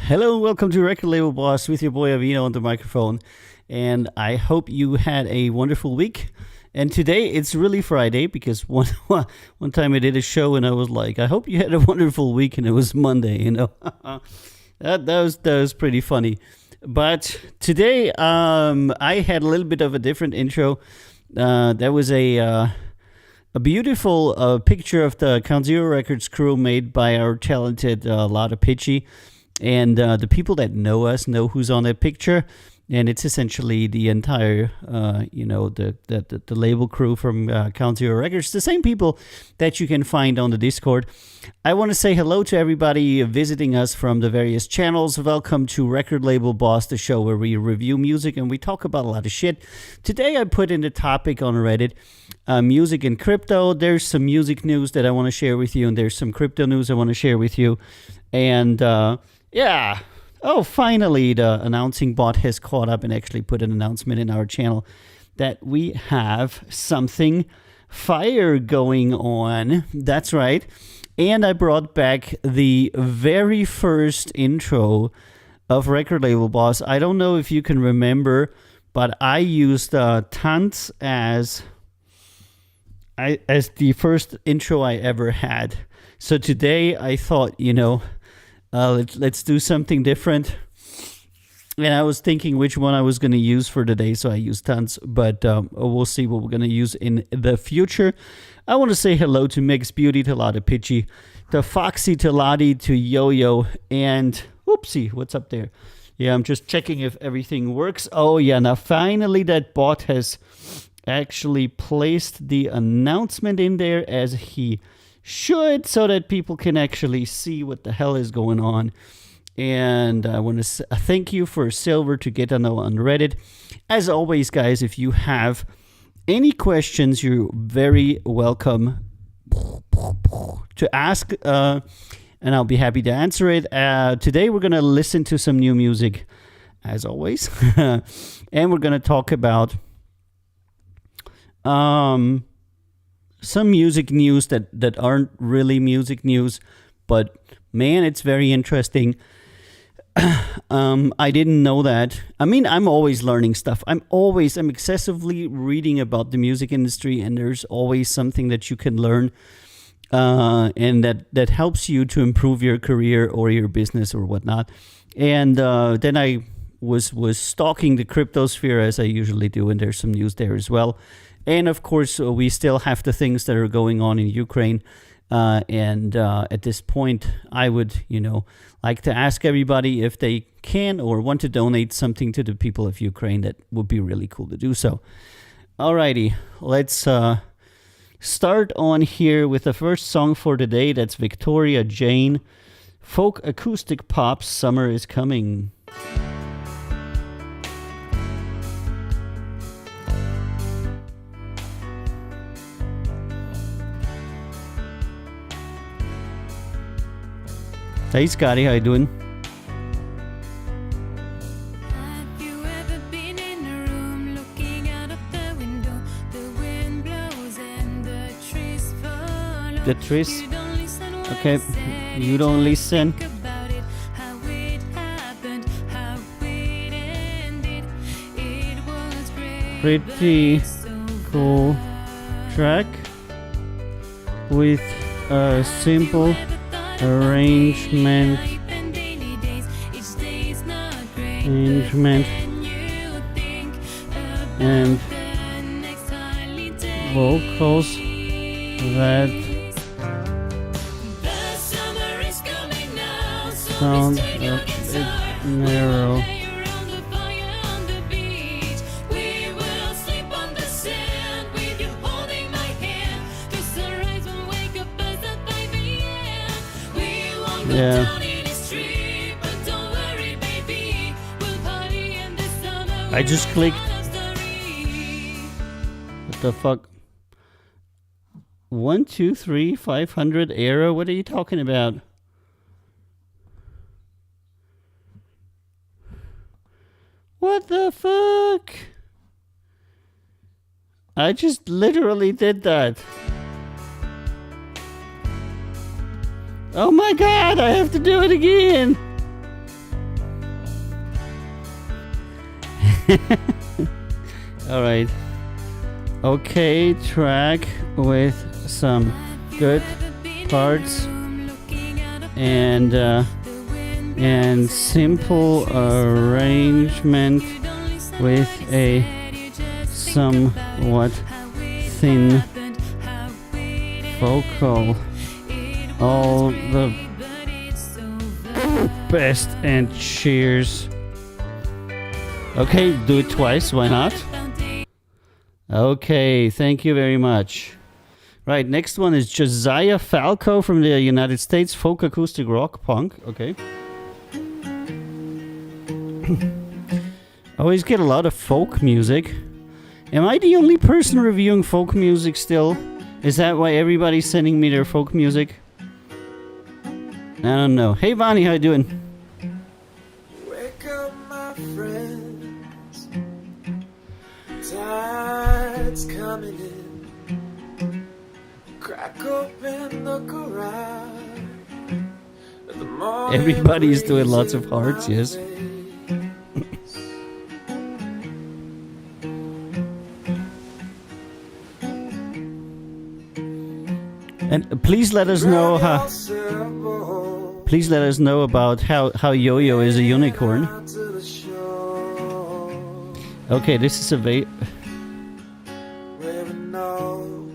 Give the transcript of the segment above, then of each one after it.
Hello and welcome to Record Label Boss with your boy Avino on the microphone. And I hope you had a wonderful week. And today it's really Friday because one time I did a show and I was like, I hope you had a wonderful week, and it was Monday, you know. that was pretty funny. But today I had a little bit of a different intro. There was a beautiful picture of the Count Zero Records crew made by our talented Lotta Pitchy. And the people that know us know who's on that picture. And it's essentially the entire, the label crew from Count Zero Records, the same people that you can find on the Discord. I want to say hello to everybody visiting us from the various channels. Welcome to Record Label Boss, the show where we review music and we talk about a lot of shit. Today I put in the topic on Reddit, music and crypto. There's some music news that I want to share with you, and there's some crypto news I want to share with you. And yeah. Oh, finally, the announcing bot has caught up and actually put an announcement in our channel that we have something fire going on. That's right. And I brought back the very first intro of Record Label Boss. I don't know if you can remember, but I used Tanz as as the first intro I ever had. So today I thought, let's do something different. And I was thinking which one I was going to use for today, so I used tons, but we'll see what we're going to use in the future. I want to say hello to Mix Beauty, to Lada Pitchy, to Foxy, to Lottie, to Yo-Yo, and oopsie, what's up there? Yeah, I'm just checking if everything works. Oh yeah, now finally that bot has actually placed the announcement in there as he should, so that people can actually see what the hell is going on. And I want to thank you for Silver to get to know on Reddit. As always, guys, if you have any questions, you're very welcome to ask, and I'll be happy to answer it. Today, we're going to listen to some new music, as always, and we're going to talk about some music news that aren't really music news, but man, it's very interesting. I didn't know that. I mean, I'm always learning stuff. I'm excessively reading about the music industry, and there's always something that you can learn, and that helps you to improve your career or your business or whatnot. And then I was stalking the cryptosphere, as I usually do, and there's some news there as well. And of course, we still have the things that are going on in Ukraine. And at this point, I would, like to ask everybody if they can or want to donate something to the people of Ukraine. That would be really cool to do so. Alrighty, let's start on here with the first song for today. That's Victoria Jane, folk acoustic pop, Summer is Coming. Hey Scotty, how you doing? Have you ever been in a room looking out of the window? The wind blows and the trees fall. The trees? You don't listen what Okay, I say. you don't just listen. think about it, how it happened, how it ended. It was great, Pretty but it's cool over. track with a simple Ever thought about arrangement. daily life and daily days? Each day is not great, but Arrangement then you think about and the next holiday. vocals that The summer is coming now, so sound let's take a your bit guitar. We will narrow. lay around the fire on the beach. We will sleep on the sand with you holding my hand. The sunrise will wake up us at 5 a.m. We won't go Yeah. down in the street, but don't worry, baby. We'll party in the summer. I just We'll clicked. tell a story. What the fuck? 1, 2, 3, 500 error? What are you talking about? What the fuck? I just literally did that. Oh my god, I have to do it again. Alright. Okay, track with some good parts and simple arrangement with a somewhat thin vocal. All the best and cheers. Okay, do it twice, why not? Okay, thank you very much. Right, next one is Josiah Falco from the United States, folk acoustic rock punk. Okay. I always get a lot of folk music. Am I the only person reviewing folk music still? Is that why everybody's sending me their folk music? I don't know. Hey Vonnie, how you doing? Wake up, my friends. Tide's coming in. Crack open the garage. The morning Everybody's doing breeze lots of in hearts, my yes. face. Please let us know how. Sailboat Please let us know about how Yo-Yo is a unicorn. out to the shore Okay, this is a where we know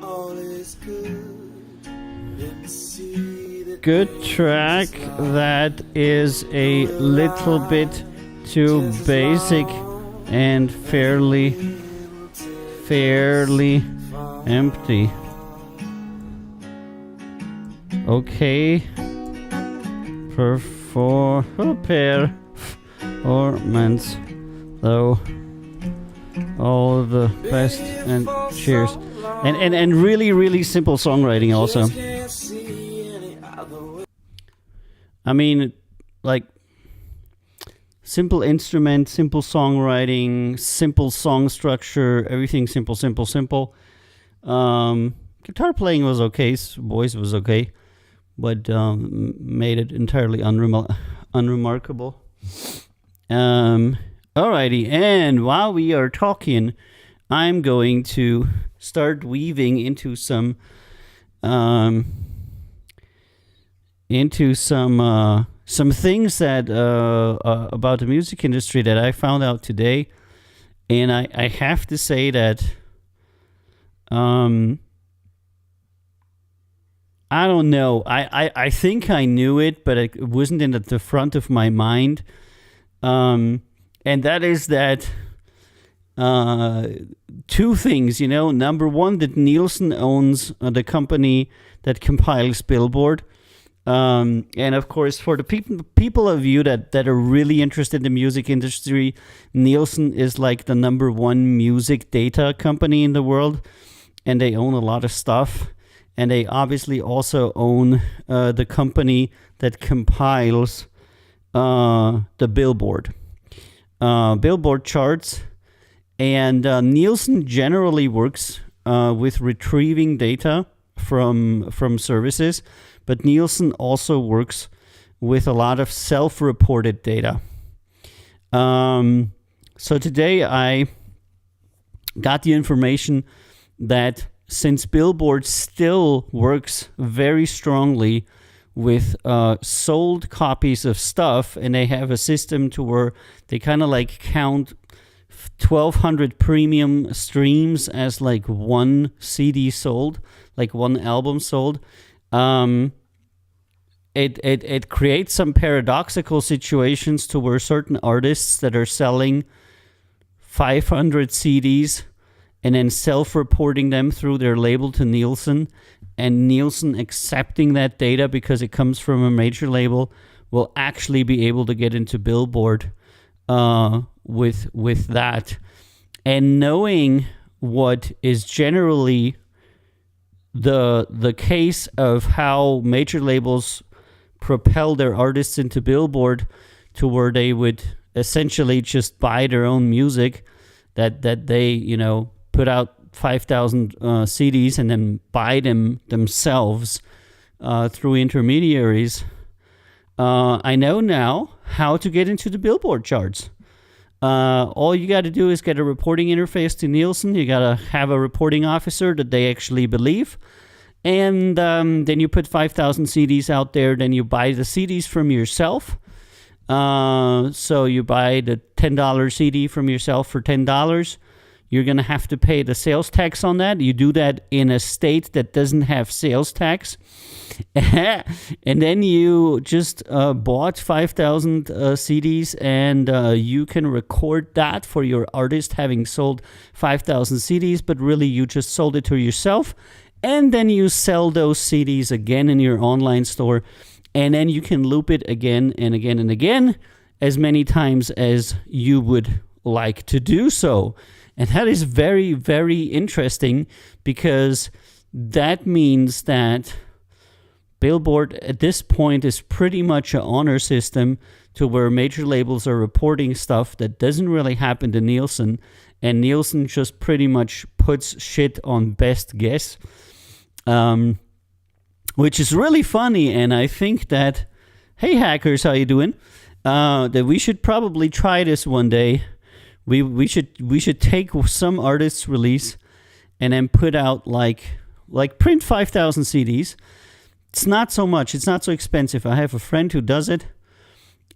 all is good and see the good days track slide. that is a little bit too basic and fairly empty. Okay. Performance, though. All the best and cheers. And really, really simple songwriting also. Can't see any other way. I mean, like, simple instrument, simple songwriting, simple song structure, everything simple. Guitar playing was okay, voice was okay, but made it entirely unremarkable. Alrighty, and while we are talking, I'm going to start weaving into some things that about the music industry that I found out today, and I have to say that I don't know. I think I knew it, but it wasn't in the front of my mind. And that is that two things, Number one, that Nielsen owns the company that compiles Billboard. And of course, for the people of you that are really interested in the music industry, Nielsen is like the number one music data company in the world, and they own a lot of stuff. And they obviously also own the company that compiles the Billboard charts. And Nielsen generally works with retrieving data from services, but Nielsen also works with a lot of self-reported data. So today I got the information that since Billboard still works very strongly with sold copies of stuff, and they have a system to where they kind of like count 1,200 premium streams as like one CD sold, like one album sold. It creates some paradoxical situations to where certain artists that are selling 500 CDs and then self-reporting them through their label to Nielsen, and Nielsen accepting that data because it comes from a major label, will actually be able to get into Billboard with that. And knowing what is generally the case of how major labels propel their artists into Billboard, to where they would essentially just buy their own music that they put out 5,000 CDs and then buy them themselves through intermediaries. I know now how to get into the Billboard charts. All you got to do is get a reporting interface to Nielsen. You got to have a reporting officer that they actually believe. And then you put 5,000 CDs out there. Then you buy the CDs from yourself. So you buy the $10 CD from yourself for $10. You're going to have to pay the sales tax on that. You do that in a state that doesn't have sales tax. And then you just bought 5,000 CDs, and you can record that for your artist having sold 5,000 CDs, but really you just sold it to yourself. And then you sell those CDs again in your online store, and then you can loop it again and again and again, as many times as you would like to do so. And that is very, very interesting, because that means that Billboard at this point is pretty much an honor system, to where major labels are reporting stuff that doesn't really happen to Nielsen, and Nielsen just pretty much puts shit on best guess, which is really funny. And I think that, hey hackers, how you doing? That we should probably try this one day. We should take some artist's release and then put out like like print 5,000 CDs. It's not so much. It's not so expensive. I have a friend who does it,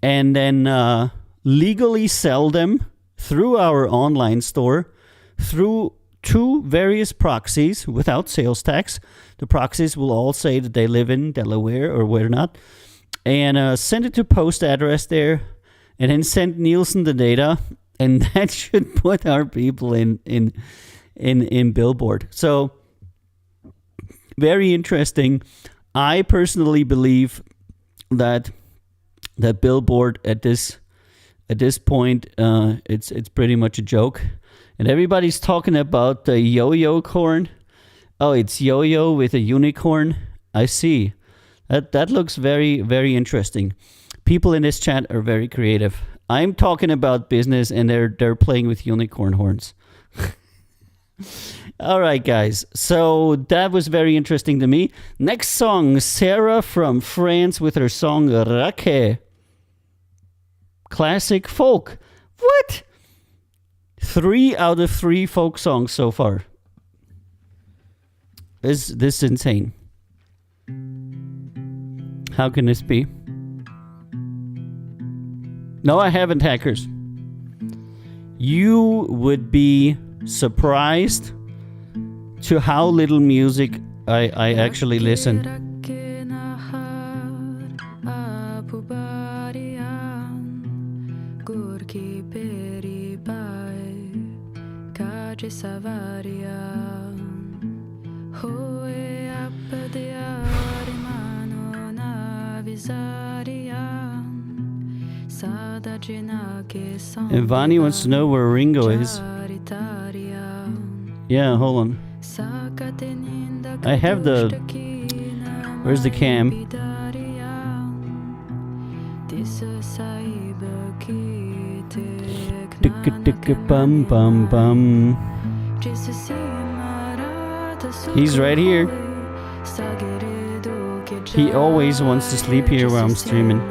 and then legally sell them through our online store, through 2 various proxies without sales tax. The proxies will all say that they live in Delaware or where not, and send it to post address there, and then send Nielsen the data, and that should put our people in Billboard. So very interesting. I personally believe that Billboard at this point, it's pretty much a joke, and everybody's talking about the yo-yo corn. Oh, it's yo-yo with a unicorn. I see. That looks very, very interesting. People in this chat are very creative. I'm talking about business, and they're playing with unicorn horns. All right, guys. So that was very interesting to me. Next song, Sarah from France with her song Raquet. Classic folk. What? 3 out of 3 folk songs so far. This is insane. How can this be? No, I haven't, hackers. You would be surprised to how little music I actually listen. And Vani wants to know where Ringo is. Yeah, hold on. I have the... Where's the cam? Bum bum bum. He's right here. He always wants to sleep here while I'm streaming.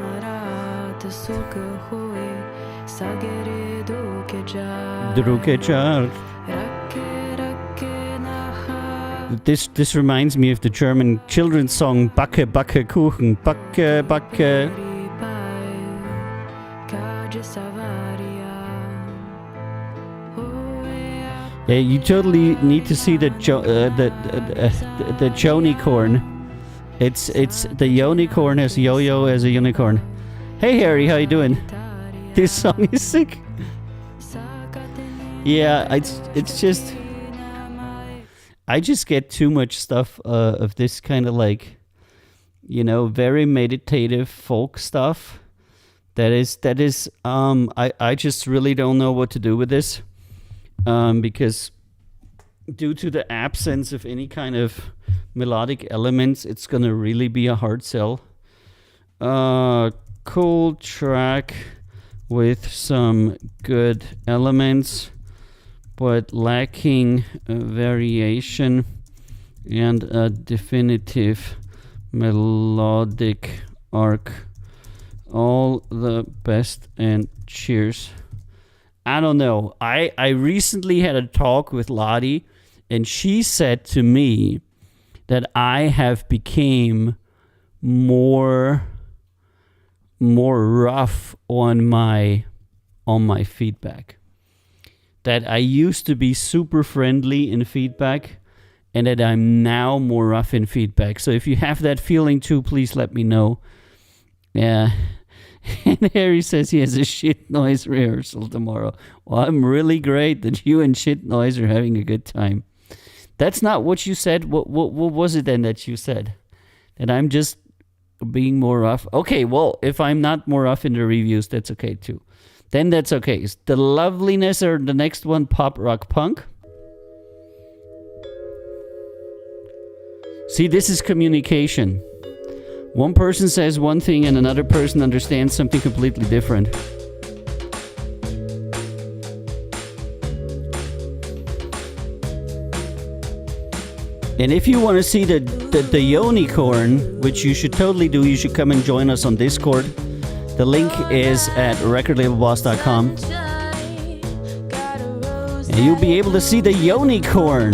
This reminds me of the German children's song Backe Backe Kuchen. Backe Backe. Yeah, you totally need to see the Jonicorn. It's the unicorn has yo-yo as a unicorn. Hey Harry, how you doing? This song is sick. Yeah, it's just I just get too much stuff of this kind of like, you know, very meditative folk stuff. That is I just really don't know what to do with this. Because due to the absence of any kind of melodic elements, it's gonna really be a hard sell. Cool track with some good elements, but lacking variation and a definitive melodic arc. All the best and cheers. I don't know. I recently had a talk with Lottie, and she said to me that I have became more rough on my feedback. That I used to be super friendly in feedback, and that I'm now more rough in feedback. So if you have that feeling too, please let me know. Yeah. And Harry says he has a shit noise rehearsal tomorrow. Well, I'm really great that you and shit noise are having a good time. That's not what you said. What was it then that you said? That I'm just being more rough? Okay, well, if I'm not more rough in the reviews, that's okay too. Then that's okay. Is the loveliness or the next one pop rock punk? See, this is communication. One person says one thing and another person understands something completely different. And if you want to see the unicorn, which you should totally do, you should come and join us on Discord. The link is at recordlabelboss.com. And you'll be able to see the unicorn.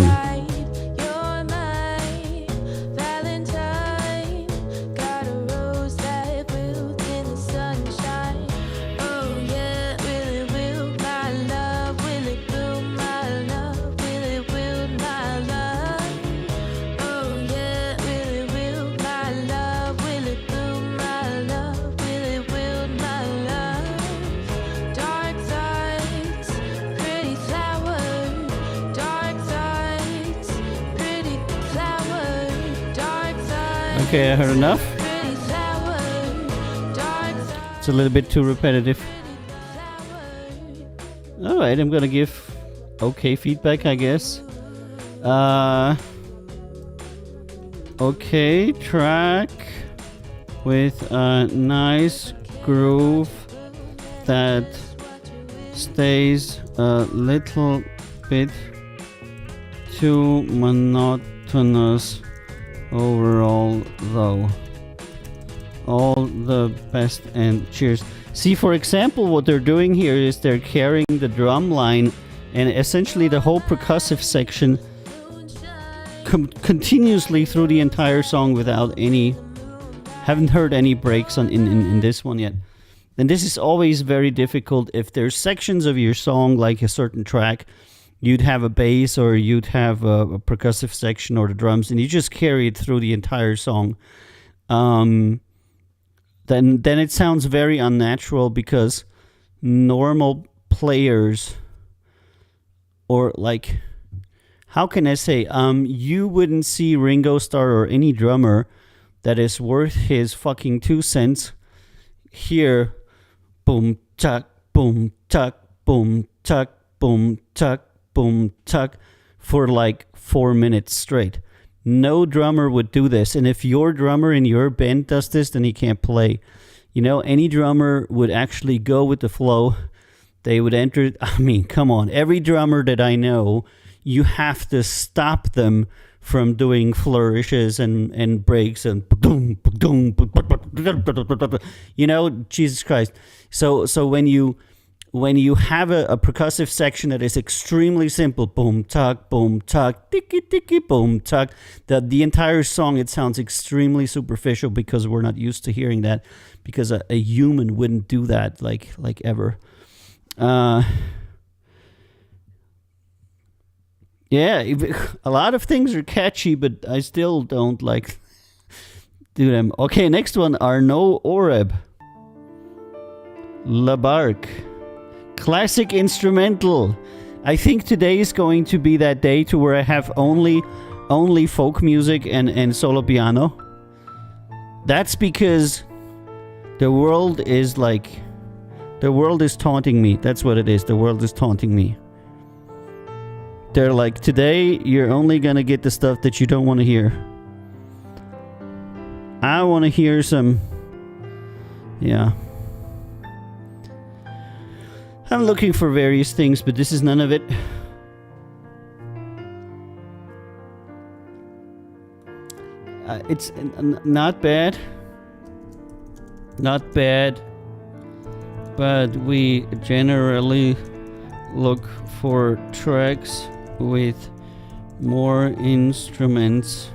Okay, I heard enough. It's a little bit too repetitive. Alright, I'm gonna give okay feedback, I guess. Okay, track with a nice groove that stays a little bit too monotonous overall, though. All the best and cheers. See, for example, what they're doing here is they're carrying the drum line and essentially the whole percussive section continuously through the entire song without any... Haven't heard any breaks in this one yet. And this is always very difficult. If there's sections of your song, like a certain track, you'd have a bass or you'd have a percussive section or the drums, and you just carry it through the entire song. Then it sounds very unnatural, because normal players, or like, how can I say, you wouldn't see Ringo Starr or any drummer that is worth his fucking 2 cents here, boom tuck, boom tuck, boom tuck, boom tuck, boom tuck, for like 4 minutes straight. No drummer would do this. And if your drummer in your band does this, then he can't play. You know, any drummer would actually go with the flow. They would enter. I mean, come on. Every drummer that I know, you have to stop them from doing flourishes and breaks and you know, Jesus Christ. So when you have a percussive section that is extremely simple, boom tuck, ticky ticky, boom tuck, the entire song, it sounds extremely superficial, because we're not used to hearing that, because a human wouldn't do that like ever. Yeah, a lot of things are catchy, but I still don't like do them. Okay, next one, Arnaud Oreb, La Barque. Classic instrumental. I think today is going to be that day to where I have only folk music and solo piano. That's because the world is taunting me. That's what it is. The world is taunting me. They're like, today you're only gonna get the stuff that you don't want to hear. I want to hear some... Yeah. I'm looking for various things, but this is none of it. It's not bad. Not bad. But we generally look for tracks with more instruments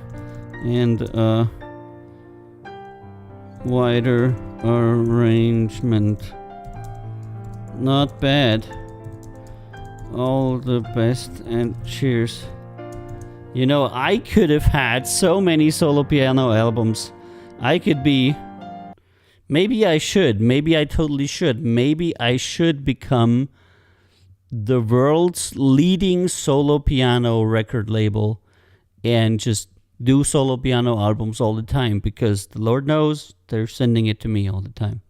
and a wider arrangement. Not bad. All the best and cheers. You know, I could have had so many solo piano albums. I could be... Maybe I should. Maybe I totally should. Maybe I should become the world's leading solo piano record label and just do solo piano albums all the time, because the Lord knows they're sending it to me all the time.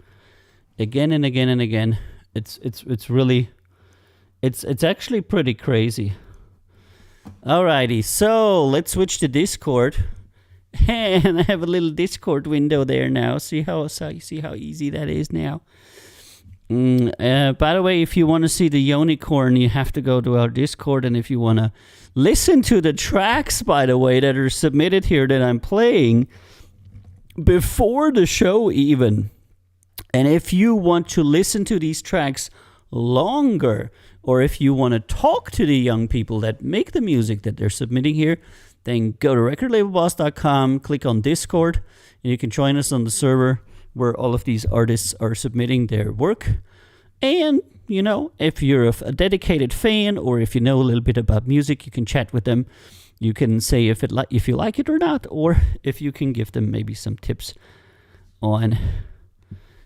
Again and again and again. It's really... It's actually pretty crazy. Alrighty, so let's switch to Discord. And I have a little Discord window there now. See how easy that is now. By the way, if you want to see the unicorn, you have to go to our Discord. And if you want to listen to the tracks, by the way, that are submitted here that I'm playing before the show even, and if you want to listen to these tracks longer, or if you want to talk to the young people that make the music that they're submitting here, then go to recordlabelboss.com, click on Discord, and you can join us on the server where all of these artists are submitting their work. And, you know, if you're a dedicated fan, or if you know a little bit about music, you can chat with them. You can say if you like it or not, or if you can give them maybe some tips on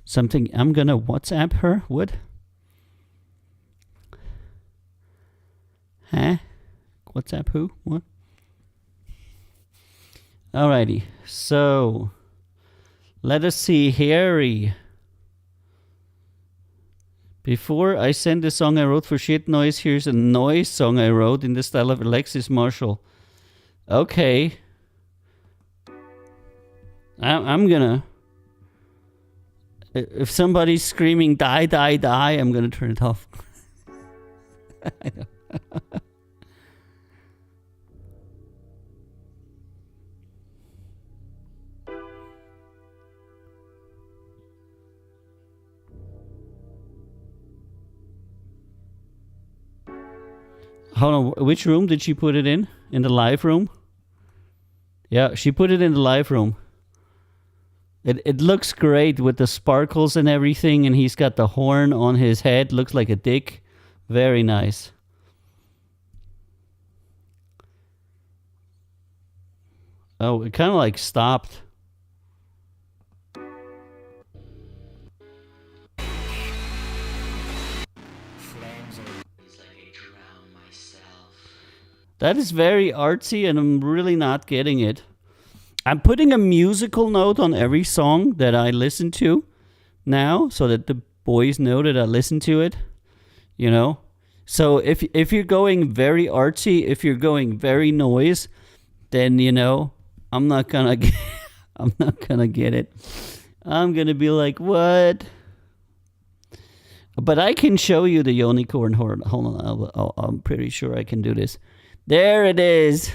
something. I'm gonna WhatsApp her. What? Huh? WhatsApp who? What? Alrighty, so let us see, Harry. Before I send the song I wrote for Shit Noise, here's a noise song I wrote in the style of Alexis Marshall. Okay. I'm gonna... If somebody's screaming, die, die, die, I'm gonna turn it off. I know. Hold on, which room did she put it in? In the live room? Yeah, she put it in the live room. It looks great with the sparkles and everything, and he's got the horn on his head. Looks like a dick. Very nice. Oh, it kind of like stopped. That is very artsy, and I'm really not getting it. I'm putting a musical note on every song that I listen to now, so that the boys know that I listen to it. You know? So if you're going very artsy, if you're going very noise, then, you know, I'm not gonna get, I'm not gonna get it. I'm gonna be like, what? But I can show you the unicorn horn. Hold on, I'm pretty sure I can do this. There it is.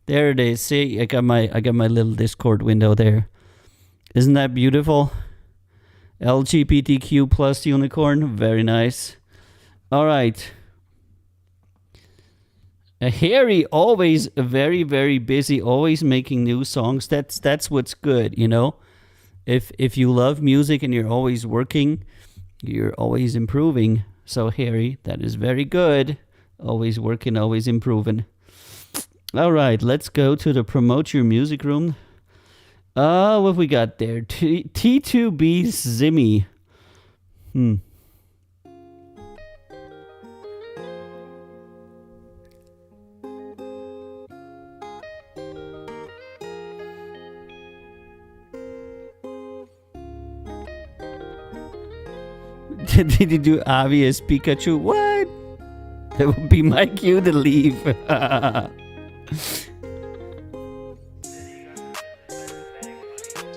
There it is. See, I got my little Discord window there. Isn't that beautiful? LGBTQ plus unicorn. Very nice. All right. Harry, always very, very busy, always making new songs. That's what's good, you know? If you love music and you're always working, you're always improving. So Harry, that is very good. Always working, always improving. All right, let's go to the Promote Your Music room. What have we got there? T2B Zimmy. Did you do obvious Pikachu? What? That would be my cue to leave.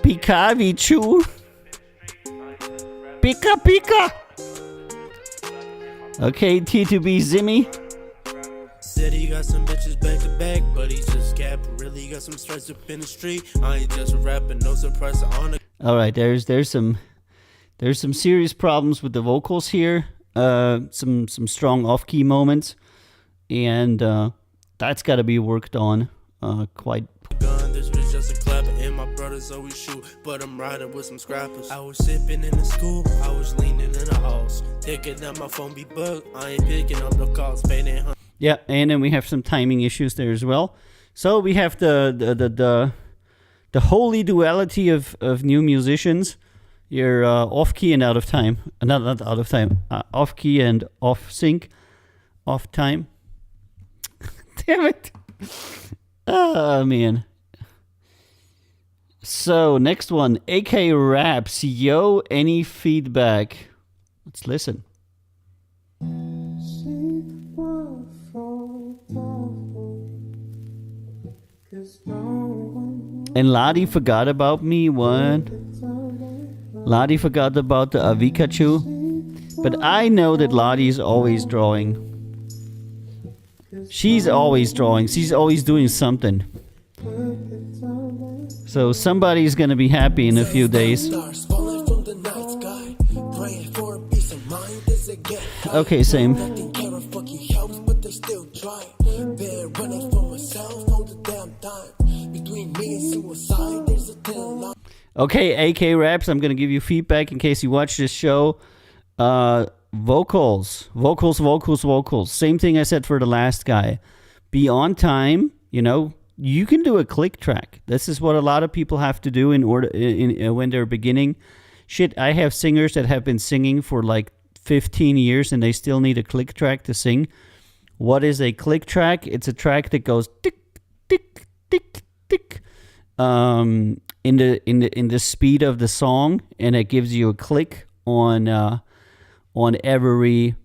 Pikachu. Pika Pika. Okay, T2B Zimmy. Said he got some bitches back to back, but he just capped. Really got some stress up in the street. I ain't just rapping, no surprise on the. All right, there's some serious problems with the vocals here. Some strong off-key moments, and that's got to be worked on quite. Gun, this was just a clap, and my brothers always shoot, but I'm riding with some scrappers. I was sipping in the school, I was leaning in the house, thinking that my phone be bugged. I ain't picking up the calls, paying. Yeah, and then we have some timing issues there as well. So we have the holy duality of new musicians. You're off key and out of time. Not out of time. Off key and off sync. Off time. Damn it. Oh, man. So, next one. AK Raps. Yo, any feedback? Let's listen. And Ladi forgot about me. What? Ladi forgot about the Avikachu. But I know that Ladi's always drawing. She's always drawing. She's always doing something. So somebody's gonna be happy in a few days. Okay, same. Okay, AK Raps, I'm gonna give you feedback in case you watch this show. Vocals. Same thing I said for the last guy. Be on time. You know, you can do a click track. This is what a lot of people have to do in order when they're beginning. Shit, I have singers that have been singing for like 15 years and they still need a click track to sing. What is a click track? It's a track that goes tick, tick, tick, tick. in the speed of the song, and it gives you a click on every,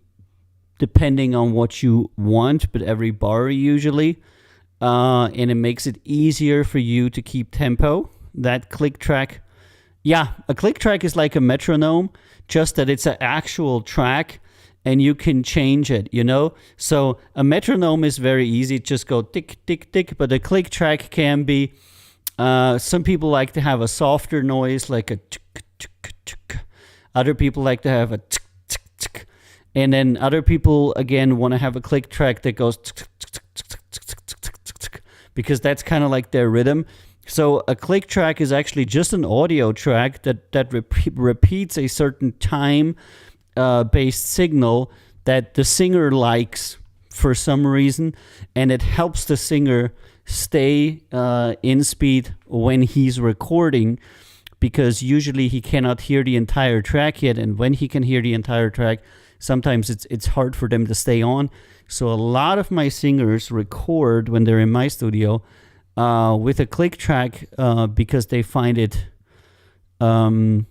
depending on what you want, but every bar usually, and it makes it easier for you to keep tempo. That click track, yeah, a click track is like a metronome, just that it's an actual track and you can change it, you know? So a metronome is very easy, just go tick, tick, tick, but a click track can be, some people like to have a softer noise, like a tick, tick, tick. Other people like to have a tick, tick, tick. And then other people, again, want to have a click track that goes tick, tick, tick, tick, tick, tick, tick, tick, tick, tick, because that's kind of like their rhythm. So a click track is actually just an audio track that repeats a certain time based signal that the singer likes for some reason, and it helps the singer stay in speed when he's recording, because usually he cannot hear the entire track yet, and when he can hear the entire track, sometimes it's hard for them to stay on. So a lot of my singers record when they're in my studio with a click track because they find it to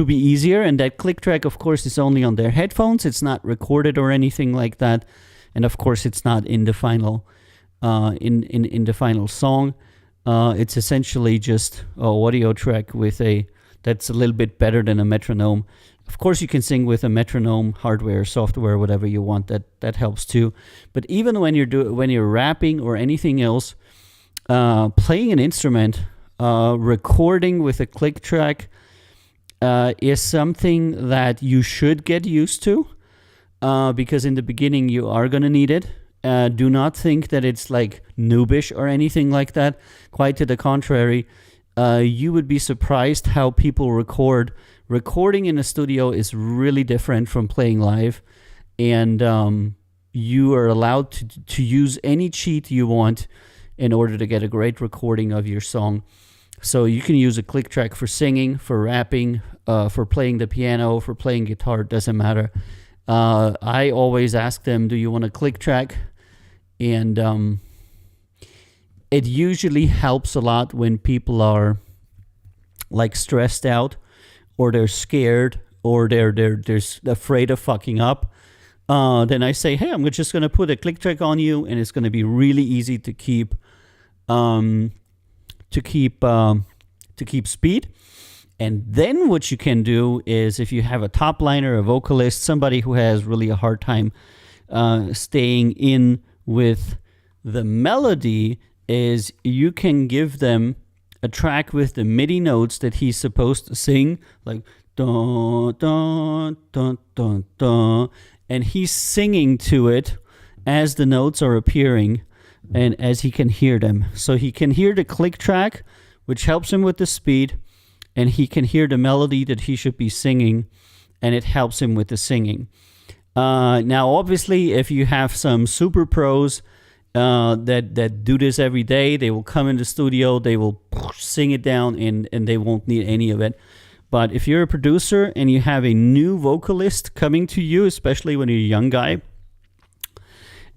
be easier. And that click track, of course, is only on their headphones. It's not recorded or anything like that. And of course, it's not in the final in the final song. It's essentially just an audio track with that's a little bit better than a metronome. Of course, you can sing with a metronome, hardware, software, whatever you want. That helps too. But even when you're rapping or anything else, playing an instrument, recording with a click track is something that you should get used to, because in the beginning you are going to need it. Do not think that it's like noobish or anything like that. Quite to the contrary. You would be surprised how people record. Recording in a studio is really different from playing live, and you are allowed to use any cheat you want in order to get a great recording of your song. So you can use a click track for singing, for rapping, for playing the piano, for playing guitar, it doesn't matter. I always ask them, do you want a click track? And it usually helps a lot when people are like stressed out, or they're scared, or they're afraid of fucking up. Then I say, hey, I'm just going to put a click track on you, and it's going to be really easy to keep speed. And then what you can do is, if you have a top liner, a vocalist, somebody who has really a hard time staying in with the melody, is you can give them a track with the MIDI notes that he's supposed to sing, like dun dun dun dun dun, and he's singing to it as the notes are appearing and as he can hear them. So he can hear the click track, which helps him with the speed, and he can hear the melody that he should be singing, and it helps him with the singing. Now, obviously, if you have some super pros that do this every day, they will come in the studio, they will sing it down, and they won't need any of it. But if you're a producer and you have a new vocalist coming to you, especially when you're a young guy,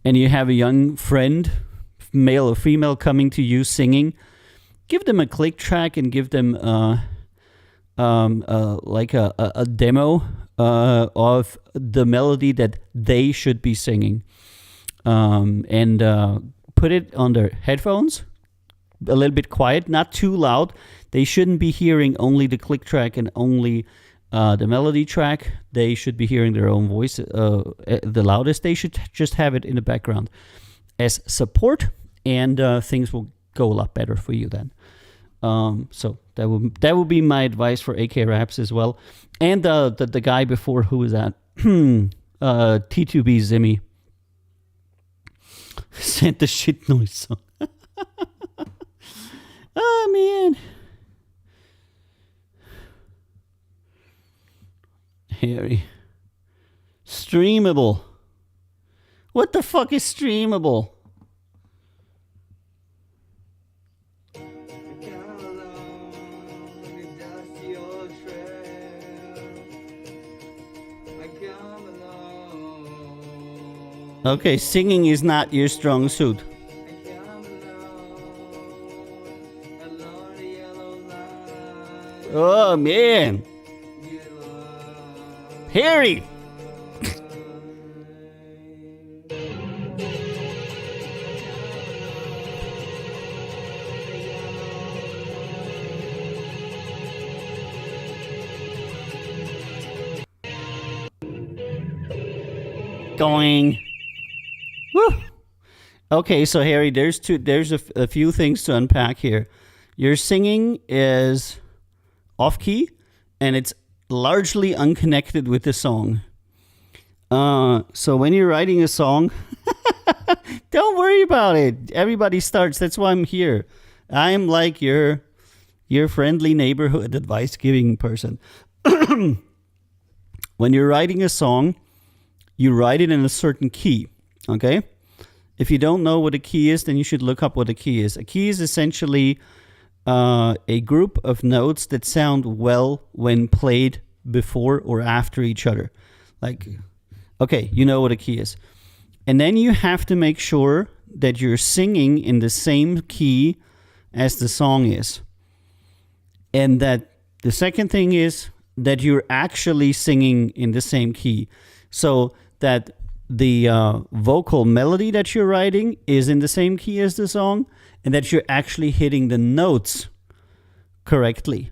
and you have a young friend, male or female, coming to you singing, give them a click track and give them like a demo of the melody that they should be singing, and put it on their headphones, a little bit quiet, not too loud. They shouldn't be hearing only the click track and only the melody track. They should be hearing their own voice the loudest. They should just have it in the background as support, and things will go a lot better for you then. So that would be my advice for AK Raps as well. And the guy before, who was that? T2B Zimmy sent the shit noise song. Oh man. Harry. Streamable. What the fuck is streamable? Okay, singing is not your strong suit. Oh man, Harry. Going. Woo. Okay, so Harry, there's a few things to unpack here. Your singing is off key, and it's largely unconnected with the song. So when you're writing a song, don't worry about it. Everybody starts. That's why I'm here. I'm like your friendly neighborhood advice giving person. When you're writing a song, you write it in a certain key, okay? If you don't know what a key is, then you should look up what a key is. A key is essentially a group of notes that sound well when played before or after each other. Like, okay, you know what a key is. And then you have to make sure that you're singing in the same key as the song is. And that the second thing is that you're actually singing in the same key. So that the vocal melody that you're writing is in the same key as the song, and that you're actually hitting the notes correctly.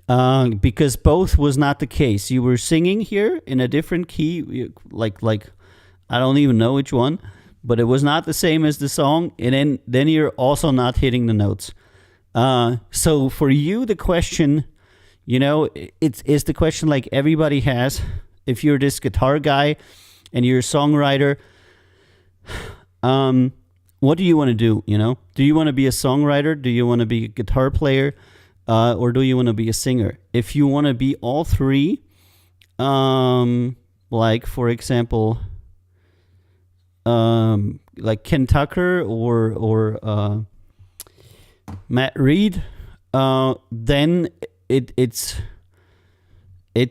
Because both was not the case. You were singing here in a different key, like I don't even know which one, but it was not the same as the song, and then you're also not hitting the notes. So for you, the question, it's the question like everybody has. If you're this guitar guy and you're a songwriter, what do you want to do? Do you want to be a songwriter? Do you want to be a guitar player? Or do you want to be a singer? If you want to be all three, like for example, like Ken Tucker or Matt Reed, then it's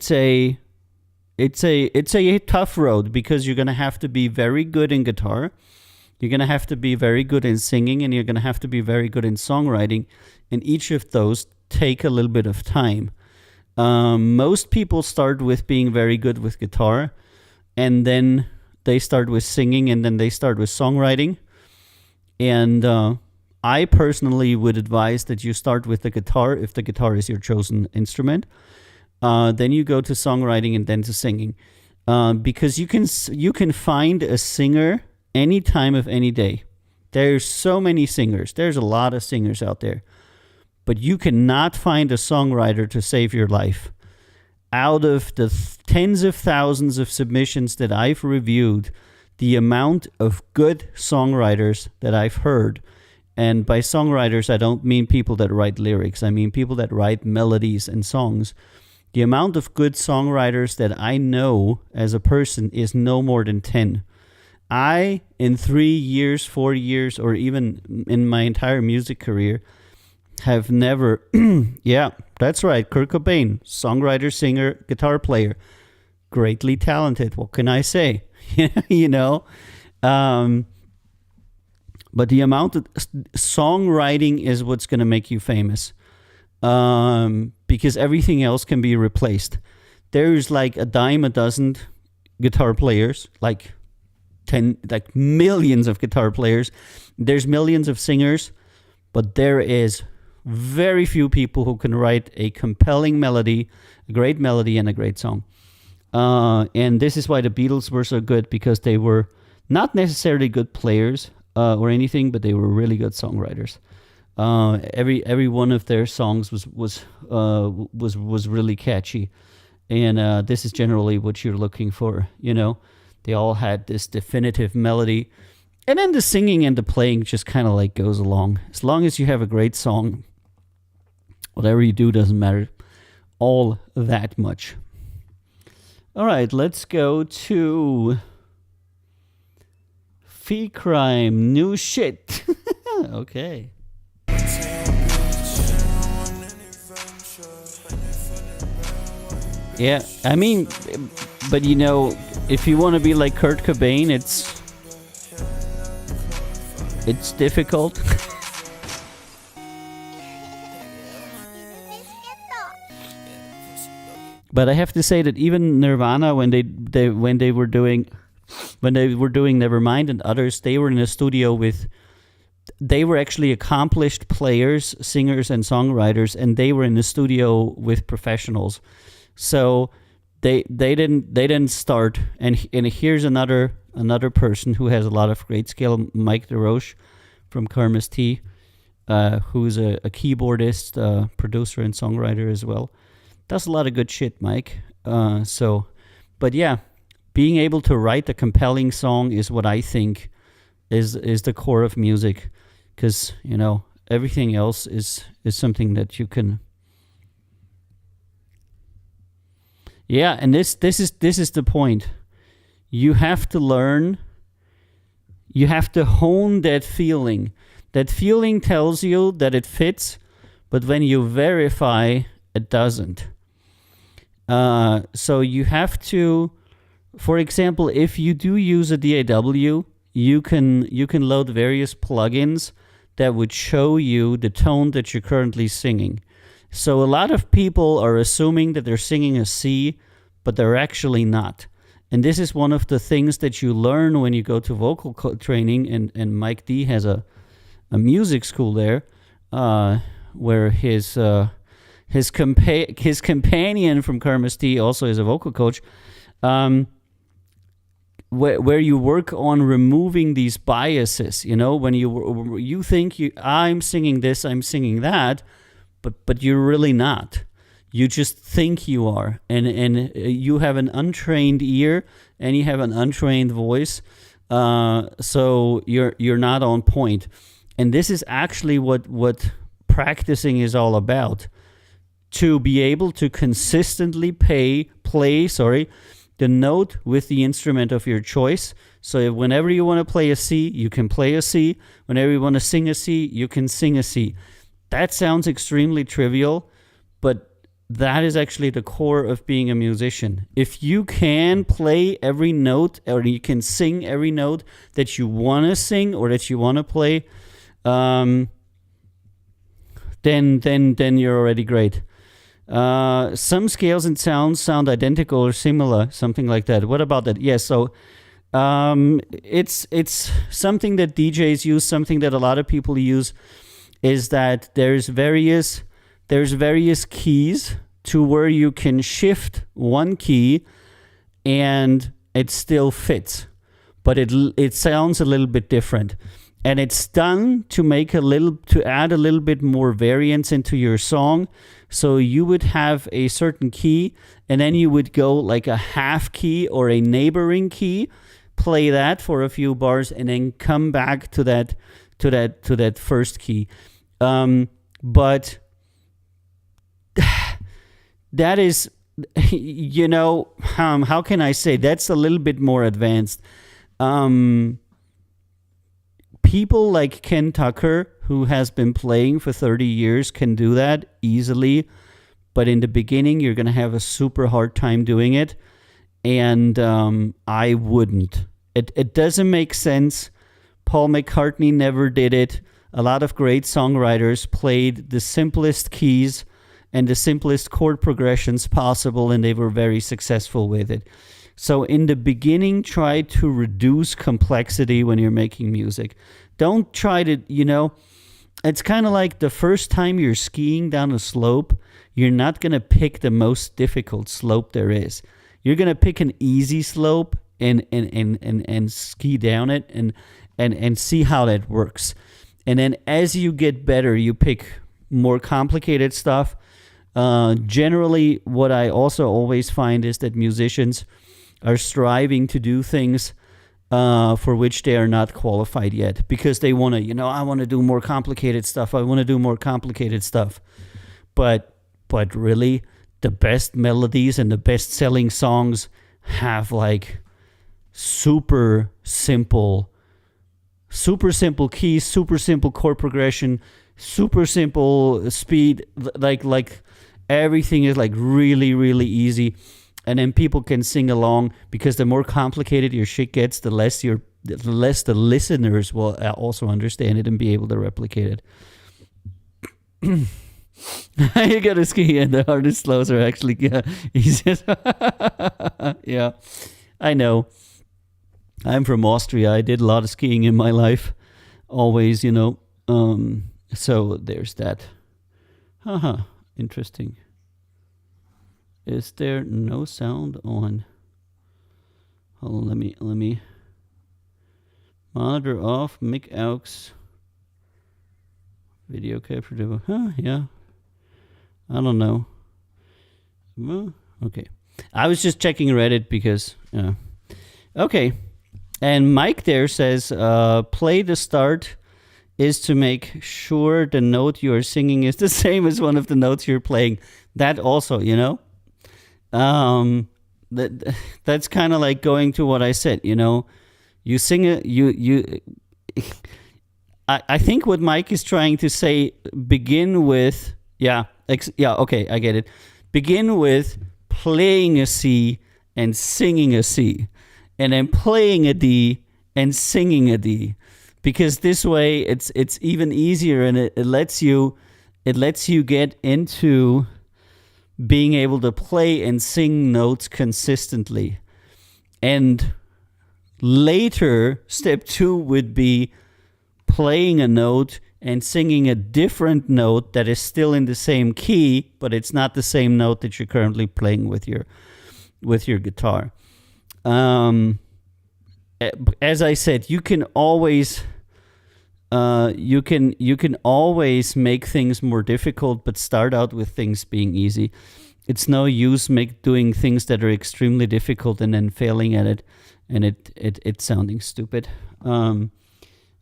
a tough road, because you're gonna have to be very good in guitar, you're gonna have to be very good in singing, and you're gonna have to be very good in songwriting, and each of those take a little bit of time. Most people start with being very good with guitar, and then they start with singing, and then they start with songwriting. And I personally would advise that you start with the guitar if the guitar is your chosen instrument. Then you go to songwriting and then to singing, because you can find a singer any time of any day. There's so many singers. There's a lot of singers out there, but you cannot find a songwriter to save your life. Out of the tens of thousands of submissions that I've reviewed, the amount of good songwriters that I've heard, and by songwriters I don't mean people that write lyrics, I mean people that write melodies and songs. The amount of good songwriters that I know as a person is no more than 10. I, in 3 years, 4 years, or even in my entire music career, have never... Yeah, that's right, Kurt Cobain, songwriter, singer, guitar player. Greatly talented, what can I say? But the amount of songwriting is what's going to make you famous. Because everything else can be replaced. There's like a dime a dozen guitar players, like millions of guitar players. There's millions of singers, but there is very few people who can write a compelling melody, a great melody, and a great song. And this is why the Beatles were so good, because they were not necessarily good players or anything, but they were really good songwriters. Every one of their songs was really catchy, and this is generally what you're looking for. They all had this definitive melody, and then the singing and the playing just kind of like goes along. As long as you have a great song, whatever you do doesn't matter all that much. All right, let's go to Fee Crime, new shit. Okay. Yeah, I mean, but if you want to be like Kurt Cobain, it's difficult. But I have to say that even Nirvana, when they were doing Nevermind and others, they were in a studio with. They were actually accomplished players, singers, and songwriters, and they were in the studio with professionals. So they didn't start. And here's another person who has a lot of great skill, Mike DeRoche from Karma's Tea, who's a keyboardist, producer, and songwriter as well. Does a lot of good shit, Mike. But yeah, being able to write a compelling song is what I think is the core of music, because everything else is something that you can. Yeah, and this is the point. You have to learn. You have to hone that feeling. That feeling tells you that it fits, but when you verify, it doesn't. So you have to, for example, if you do use a DAW, you can load various plugins that would show you the tone that you're currently singing. So a lot of people are assuming that they're singing a C, but they're actually not. And this is one of the things that you learn when you go to vocal training, and Mike D has a music school there, where his companion from Karma's Tea also is a vocal coach, where you work on removing these biases. When you think I'm singing this, I'm singing that, but you're really not. You just think you are, and you have an untrained ear and you have an untrained voice, so you're not on point. And this is actually what practicing is all about. To be able to consistently play the note with the instrument of your choice. So whenever you want to play a C, you can play a C. Whenever you want to sing a C, you can sing a C. That sounds extremely trivial, but that is actually the core of being a musician. If you can play every note, or you can sing every note that you want to sing or that you want to play, then you're already great. Some scales and sounds sound identical or similar, something like that. What about that? Yes, so it's something that DJs use, something that a lot of people use, is that there's various keys to where you can shift one key and it still fits, but it sounds a little bit different. And it's done to add a little bit more variance into your song. So you would have a certain key, and then you would go like a half key or a neighboring key, play that for a few bars, and then come back to that first key. But that is, how can I say, that's a little bit more advanced. People like Ken Tucker, who has been playing for 30 years, can do that easily. But in the beginning, you're going to have a super hard time doing it. And I wouldn't. It doesn't make sense. Paul McCartney never did it. A lot of great songwriters played the simplest keys and the simplest chord progressions possible, and they were very successful with it. So in the beginning, try to reduce complexity when you're making music. Don't try to, it's kind of like the first time you're skiing down a slope, you're not going to pick the most difficult slope there is. You're going to pick an easy slope and ski down it and see how that works. And then as you get better, you pick more complicated stuff. Generally, what I also always find is that musicians are striving to do things for which they are not qualified yet, because they want to, I want to do more complicated stuff. I want to do more complicated stuff. But really, the best melodies and the best selling songs have like super simple keys, super simple chord progression, super simple speed, like everything is like really, really easy. And then people can sing along, because the more complicated your shit gets, the less the listeners will also understand it and be able to replicate it. You gotta ski, and the hardest slows are actually easier. Yeah, I know. I'm from Austria. I did a lot of skiing in my life. Always, so there's that. Haha, interesting. Is there no sound on? Hold on, let me monitor off, mic aux, video capture. Yeah. I don't know. Well, okay. I was just checking Reddit because, okay. And Mike there says, play the start is to make sure the note you are singing is the same as one of the notes you're playing. That also, that's kind of like going to what I said, you sing it, I think what Mike is trying to say, begin with, okay, I get it. Begin with playing a C and singing a C, and then playing a D and singing a D, because this way it's even easier, and it lets you get into being able to play and sing notes consistently. And later, step 2 would be playing a note and singing a different note that is still in the same key, but it's not the same note that you're currently playing with your guitar. As I said, you can always make things more difficult, but start out with things being easy. It's no use doing things that are extremely difficult and then failing at it, and it sounding stupid.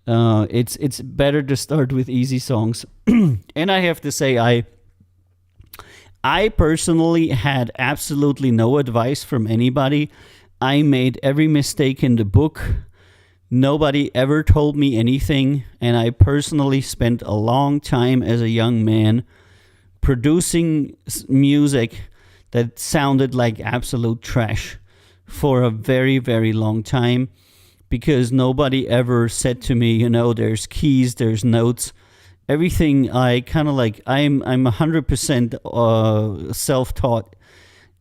It's better to start with easy songs. And I have to say, I personally had absolutely no advice from anybody. I made every mistake in the book. Nobody ever told me anything, and I personally spent a long time as a young man producing music that sounded like absolute trash for a very, very long time, because nobody ever said to me, there's keys, there's notes. Everything I kind of like, I'm 100% self-taught,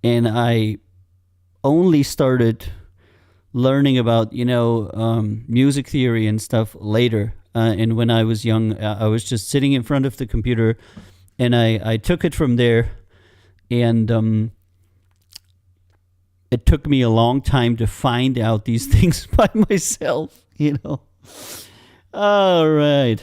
and I only started learning about, music theory and stuff later. And when I was young, I was just sitting in front of the computer, and I took it from there. And it took me a long time to find out these things by myself, All right.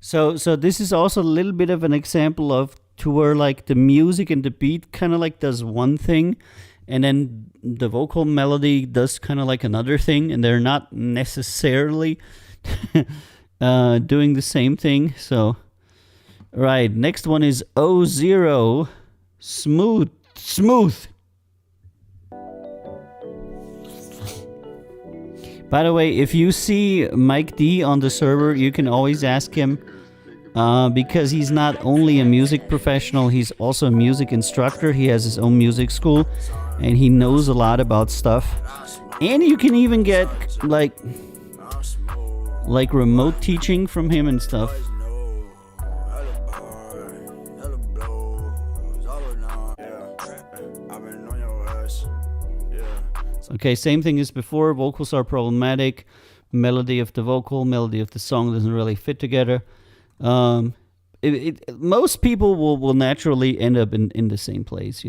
So this is also a little bit of an example of to where like the music and the beat kind of like does one thing, and then the vocal melody does kind of like another thing, and they're not necessarily doing the same thing. So, right, next one is O0, smooth. By the way, if you see Mike D on the server, you can always ask him, because he's not only a music professional, he's also a music instructor. He has his own music school, and he knows a lot about stuff. And you can even get like remote teaching from him and stuff. Okay, same thing as before. Vocals are problematic. Melody of the vocal, melody of the song doesn't really fit together. Most people will naturally end up in the same place,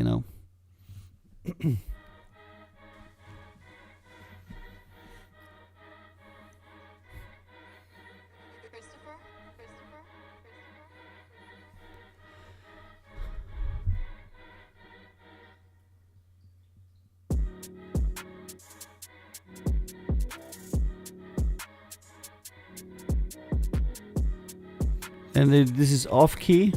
And this is off key.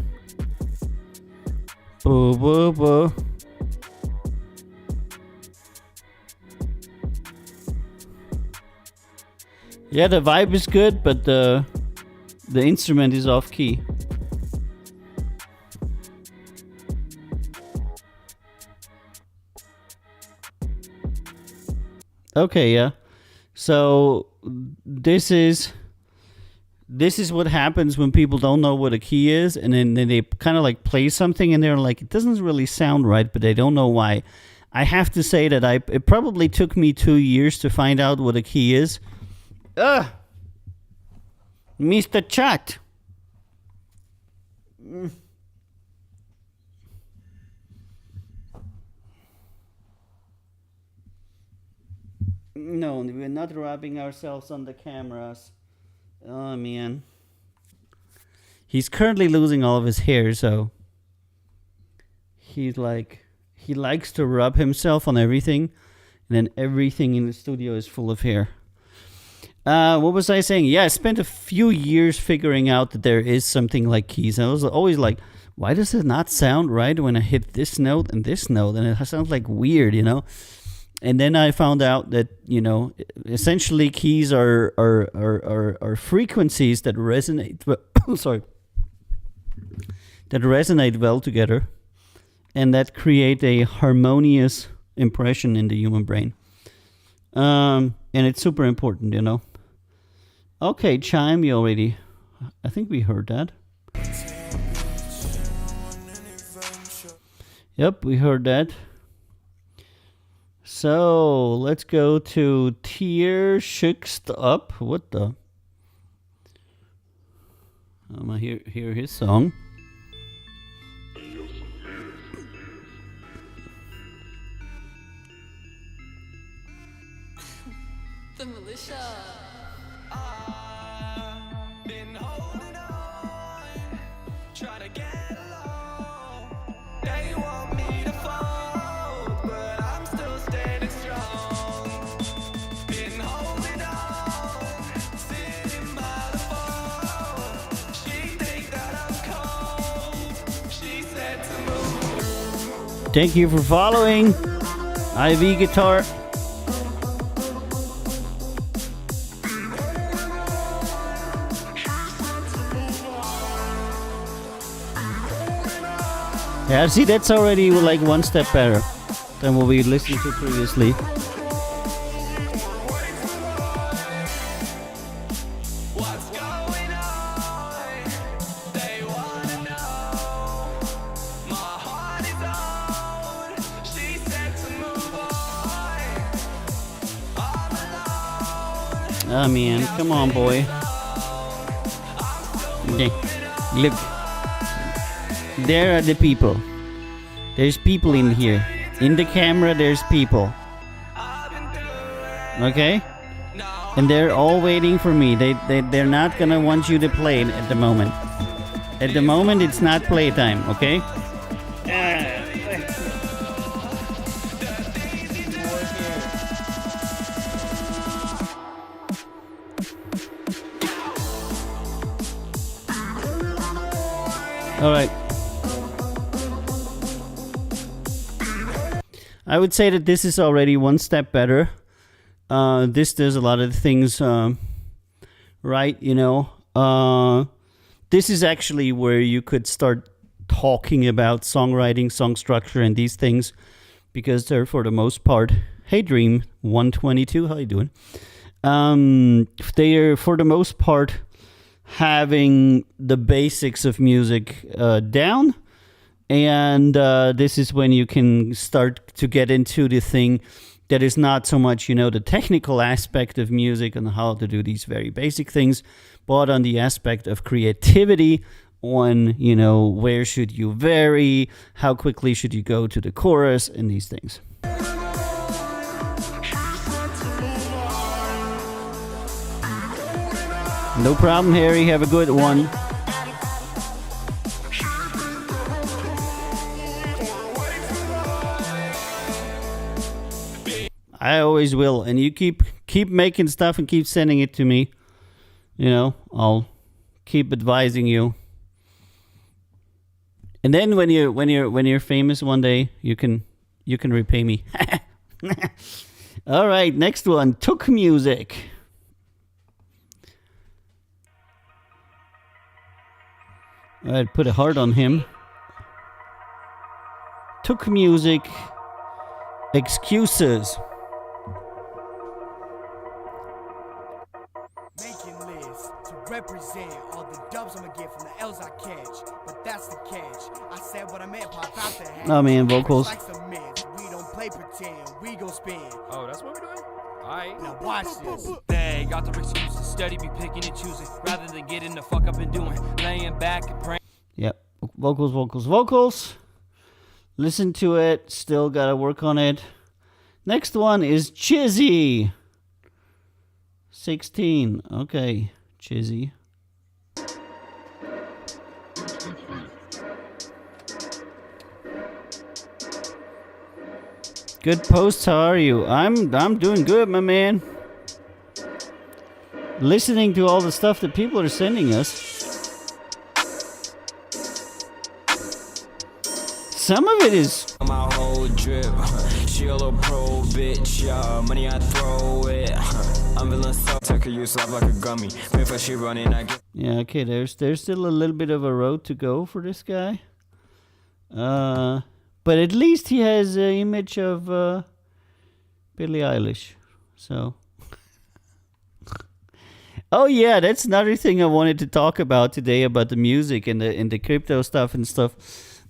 Yeah, the vibe is good, but the instrument is off key. Okay, yeah. So this is what happens when people don't know what a key is, and then they kind of like play something and they're like, it doesn't really sound right, but they don't know why. I have to say that it probably took me 2 years to find out what a key is. Mr. Chat. No, we're not rubbing ourselves on the cameras. Oh, man. He's currently losing all of his hair, so he likes to rub himself on everything, and then everything in the studio is full of hair. What was I saying? Yeah, I spent a few years figuring out that there is something like keys. I was always like, why does it not sound right when I hit this note and this note? And it sounds like weird, you know? And then I found out that, you know, essentially keys are frequencies that resonate. Sorry, that resonate well together, and that create a harmonious impression in the human brain. And it's super important, you know. Okay, chime. I think we heard that. Yep, we heard that. So let's go to Tier Sixth Up. What the? I'm gonna hear his song. The militia. Been holding on, trying to get along. They want me to fall, but I'm still standing strong. Been holding on, sitting by the phone. She think that I'm cold. She said to move. Thank you for following. IV Guitar. Yeah, see, that's already like one step better than what we listened to previously. What's going on? They wanna know. My heart is on. She said to move on. I'm alone. Oh man, come on, boy. Okay, look. There are the people. There's people in here. In the camera, there's people. Okay? And they're all waiting for me. They're not gonna want you to play it at the moment. At the moment, it's not playtime, okay? All right. I would say that this is already one step better. This does a lot of things right, you know. This is actually where you could start talking about songwriting, song structure, and these things, because they're, for the most part, hey Dream 122, how you doing? They are, for the most part, having the basics of music down. And this is when you can start to get into the thing that is not so much, you know, the technical aspect of music and how to do these very basic things, but on the aspect of creativity, on, you know, where should you vary, how quickly should you go to the chorus, and these things. No problem, Harry. Have a good one. I always will, and you keep making stuff and keep sending it to me. You know, I'll keep advising you. And then when you're famous one day, you can repay me. All right, next one, Took Music. I'd put a heart on him. Took music. Excuses. Making lists to represent all the dubs I'ma get from the L's I catch. But that's the catch. I said what I meant, pop out the hat. Oh man, vocals. Like some mints. We don't play pretend, we gon' spin. Oh, that's what we're doing? Alright. Now watch this. They got the excuses, steady be picking and choosing, rather than getting the fuck up and doing, laying back and praying. Yep. Vocals, vocals, vocals. Listen to it. Still gotta work on it. Next one is Chizzy. 16. Okay, Chizzy. Good post. How are you? I'm doing good, my man. Listening to all the stuff that people are sending us. Some of it is My whole drip, she a little pro bitch, money I throw it, I'm feeling so take her use life like a gummy, before she running I get. yeah. Okay, there's still a little bit of a road to go for this guy. But at least he has an image of Billie Eilish. So. Oh yeah, that's another thing I wanted to talk about today about the music and the crypto stuff and stuff.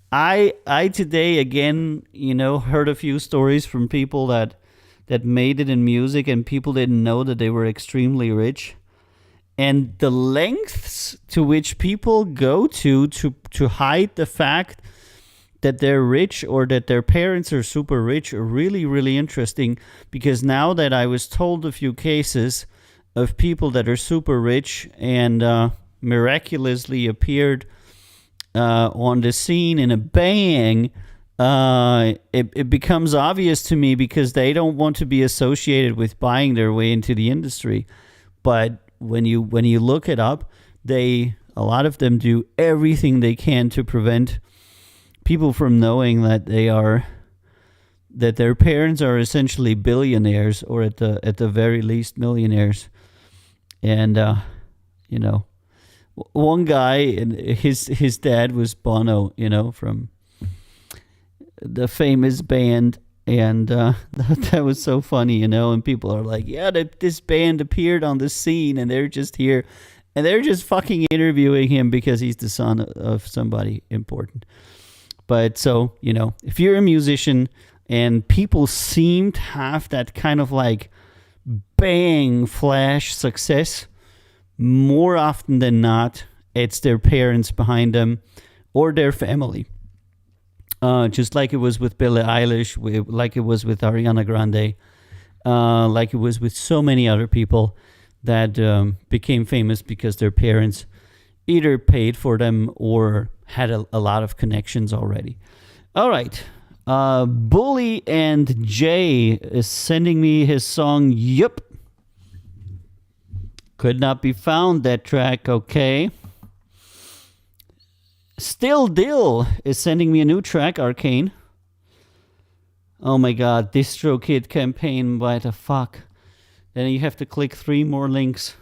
I today again, heard a few stories from people that made it in music and people didn't know that they were extremely rich. And the lengths to which people go to hide the fact that they're rich or that their parents are super rich are really, really interesting, because now that I was told a few cases of people that are super rich and miraculously appeared on the scene in a bang, it becomes obvious to me, because they don't want to be associated with buying their way into the industry. But when you look it up, a lot of them do everything they can to prevent people from knowing that their parents are essentially billionaires, or at the very least millionaires. And one guy, and his dad was Bono, from the famous band, and that was so funny, and people are like, yeah, this band appeared on the scene, and they're just here, and they're just fucking interviewing him because he's the son of somebody important. But so, if you're a musician and people seem to have that kind of like bang flash success, more often than not, it's their parents behind them or their family. Just like it was with Billie Eilish, like it was with Ariana Grande, like it was with so many other people that became famous because their parents either paid for them or had a lot of connections already. All right. Bully and Jay is sending me his song, Yup. Could not be found, that track, okay. Still Dill is sending me a new track, Arcane. Oh my god, DistroKid campaign, what the fuck. Then you have to click 3 more links.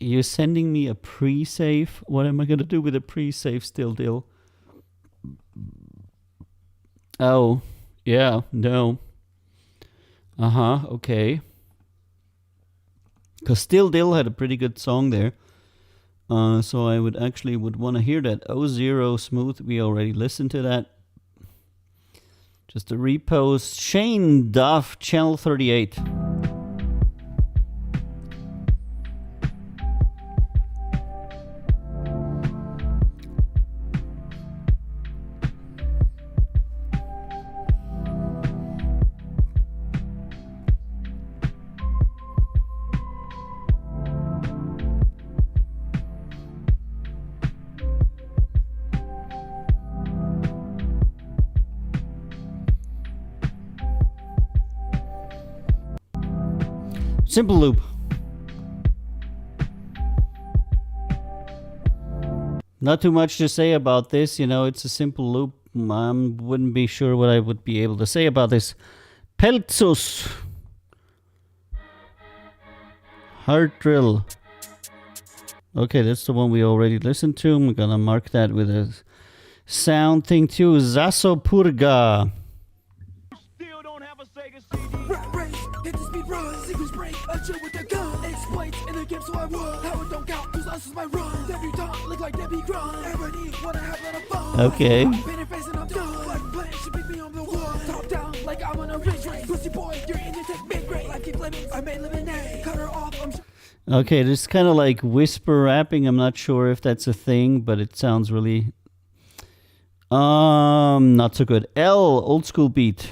You're sending me a pre-save? What am I going to do with a pre-save, Still Dill? Oh, yeah, no. Okay. Because Still Dill had a pretty good song there. So I would want to hear that. O0 Smooth, we already listened to that. Just a repost. Shane Duff, Channel 38. Simple loop. Not too much to say about this, it's a simple loop. I wouldn't be sure what I would be able to say about this. Peltsus. Heart Drill. Okay, that's the one we already listened to. I'm gonna mark that with a sound thing too. Zasopurga. Still don't have a Sega CD. Rap race, hit the speed run, sequence break, I chill with the gun. Exploits in the game, so I won. How it don't count, cause us is my run. Debutante, look like Debbie Grunt. Everybody wanna have a lot of fun. Okay. Painted face and I'm done. Like playing, she beat me on the wall. Top down, like I'm on a ridge race. Pussy boy, you're in your tech mid grade. Life keep living, I made lemonade. Cut her off, I'm Okay, this is kind of like whisper rapping. I'm not sure if that's a thing, but it sounds really not so good. L, old school beat.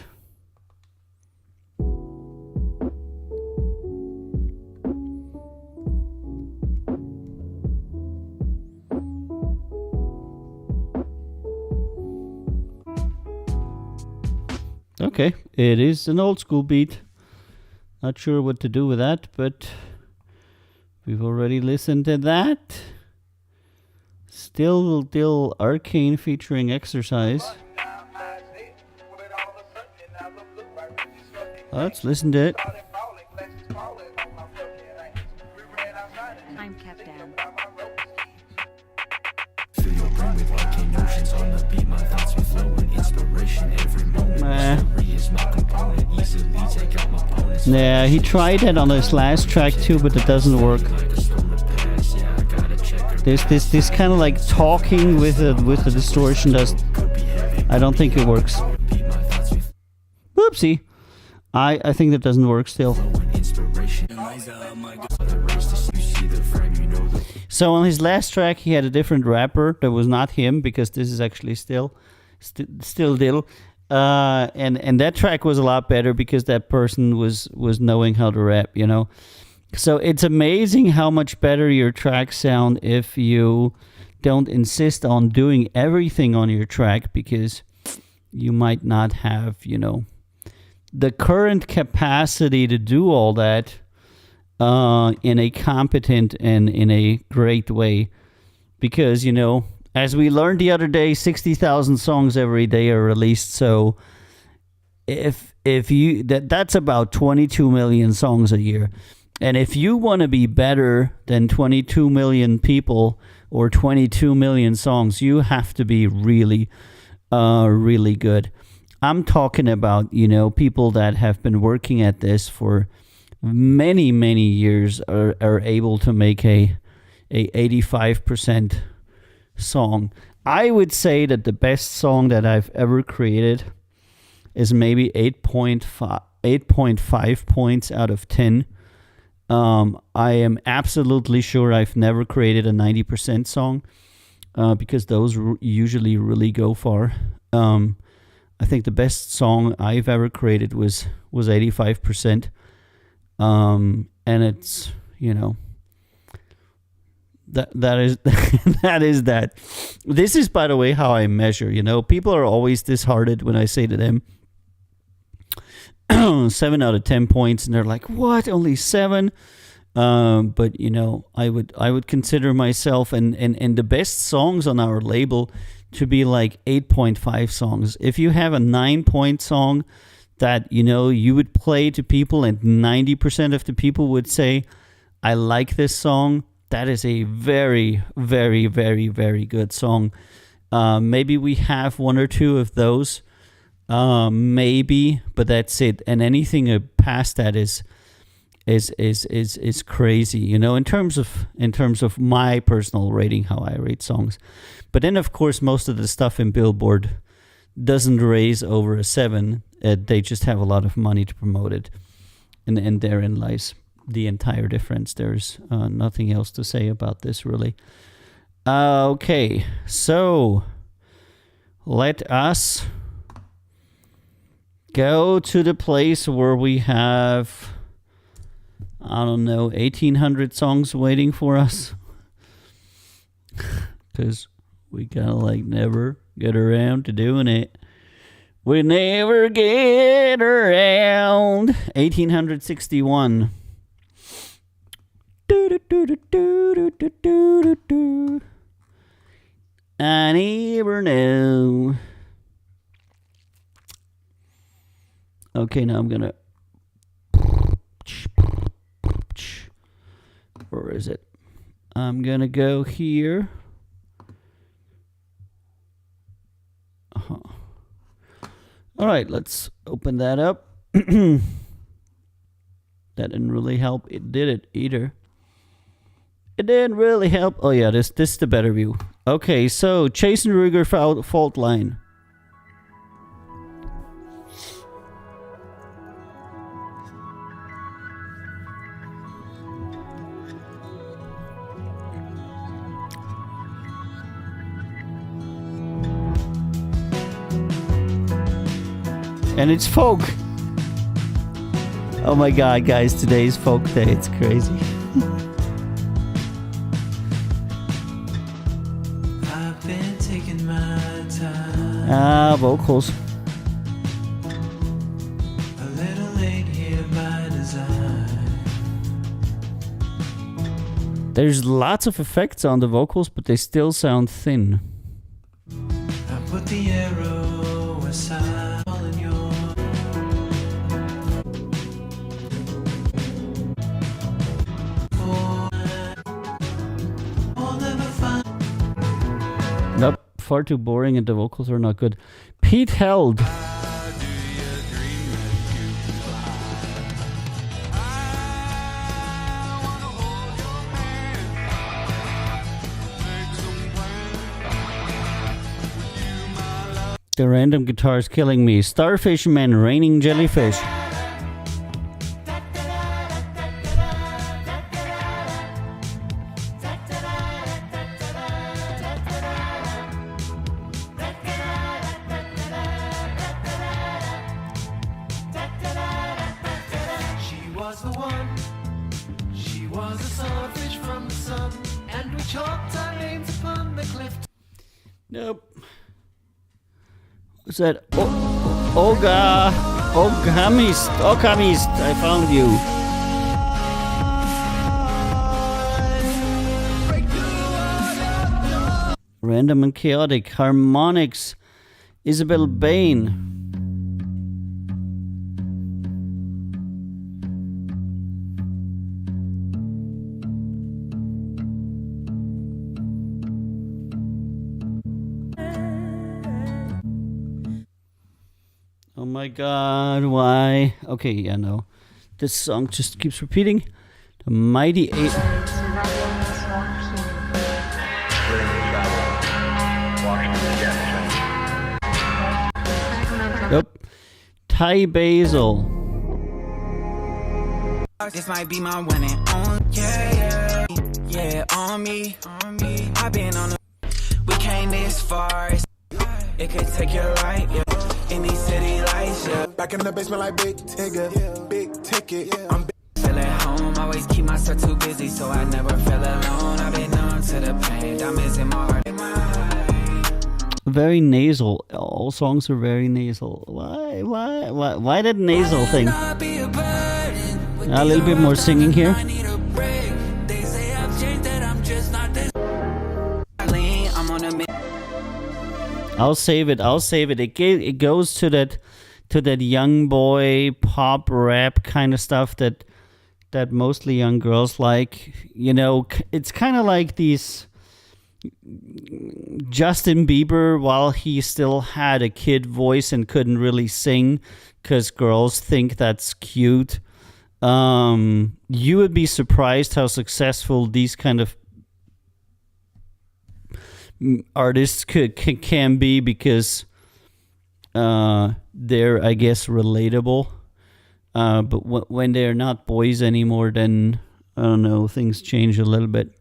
Okay, it is an old school beat. Not sure what to do with that, but we've already listened to that. Still Arcane featuring Exercise. Let's listen to it. I'm Captain. Fill your brain with arcane notions on the beat. My thoughts be flowing, inspiration every moment. Mystery is my component. Easily take out my opponents. Yeah, he tried that on his last track too, but it doesn't work. This kind of like talking with the distortion does. I don't think it works. Whoopsie. I think that doesn't work still. So on his last track, he had a different rapper that was not him, because this is actually still Dill. And that track was a lot better because that person was knowing how to rap, you know. So it's amazing how much better your tracks sound if you don't insist on doing everything on your track, because you might not have, you know, the current capacity to do all that in a competent and in a great way. Because, you know, as we learned the other day, 60,000 songs every day are released. So if you that's about 22 million songs a year. And if you want to be better than 22 million people or 22 million songs, you have to be really, really good. I'm talking about, you know, people that have been working at this for many, many years are able to make a 85% song. I would say that the best song that I've ever created is maybe 8.5 points out of 10. I am absolutely sure I've never created a 90% song, because those usually really go far. I think the best song I've ever created was 85%. And it's, you know, that is that is that. This is, by the way, how I measure, you know. People are always disheartened when I say to them 7 out of 10 points, and they're like, what, only 7? But, you know, I would consider myself and the best songs on our label to be like 8.5 songs. If you have a 9-point song that, you know, you would play to people and 90% of the people would say, I like this song, that is a very, very, very, very good song. Maybe we have 1 or 2 of those, maybe, but that's it. And anything past that is crazy, you know, in terms of my personal rating, how I rate songs. But then, of course, most of the stuff in Billboard doesn't raise over a 7. They just have a lot of money to promote it, and therein lies the entire difference. There's nothing else to say about this, really. Okay, so let us go to the place where we have, I don't know, 1,800 songs waiting for us. Because we kind of like never get around to doing it. We never get around. 1,861. I never know. Okay, now I'm gonna. Where is it? I'm gonna go here. All right, let's open that up. That didn't really help. It did it either. It didn't really help. Oh yeah, this is the better view. Okay, so Jason Ruger fault line. And it's folk. Oh my god, guys, today's folk day. It's crazy. I've been taking my time. Vocals. A little late here by design. There's lots of effects on the vocals, but they still sound thin. I put the arrow aside. All in your Nope, far too boring and the vocals are not good. Pete Held. The random guitar is killing me. Starfish Man, Raining Jellyfish. She was the one. She was a starfish from the sun, and we chalked our names upon the cliff. Nope. What's that? Olga. Ogamist. I found you. Random and Chaotic. Harmonics. Isabel Bain. Oh my god, why? Okay, yeah, no. This song just keeps repeating. The Mighty Eight. Nope. Ty Basil. This might be my one and only. Yeah, on me. I've been on the. We came this far. It could take your life, yeah. In these city lights, yeah. Back in the basement like big Tigger, big ticket. I'm Feel at home, always keep myself too busy, so I never feel alone. I've been numb to the pain, diamonds in my heart. Very nasal. All songs are very nasal. Why that nasal thing? A little bit more singing here. I'll save it. It goes to that young boy pop rap kind of stuff that mostly young girls like. You know, it's kind of like these Justin Bieber while he still had a kid voice and couldn't really sing because girls think that's cute. You would be surprised how successful these kind of artists can be because they're, I guess, relatable. But when they're not boys anymore, then I don't know, things change a little bit.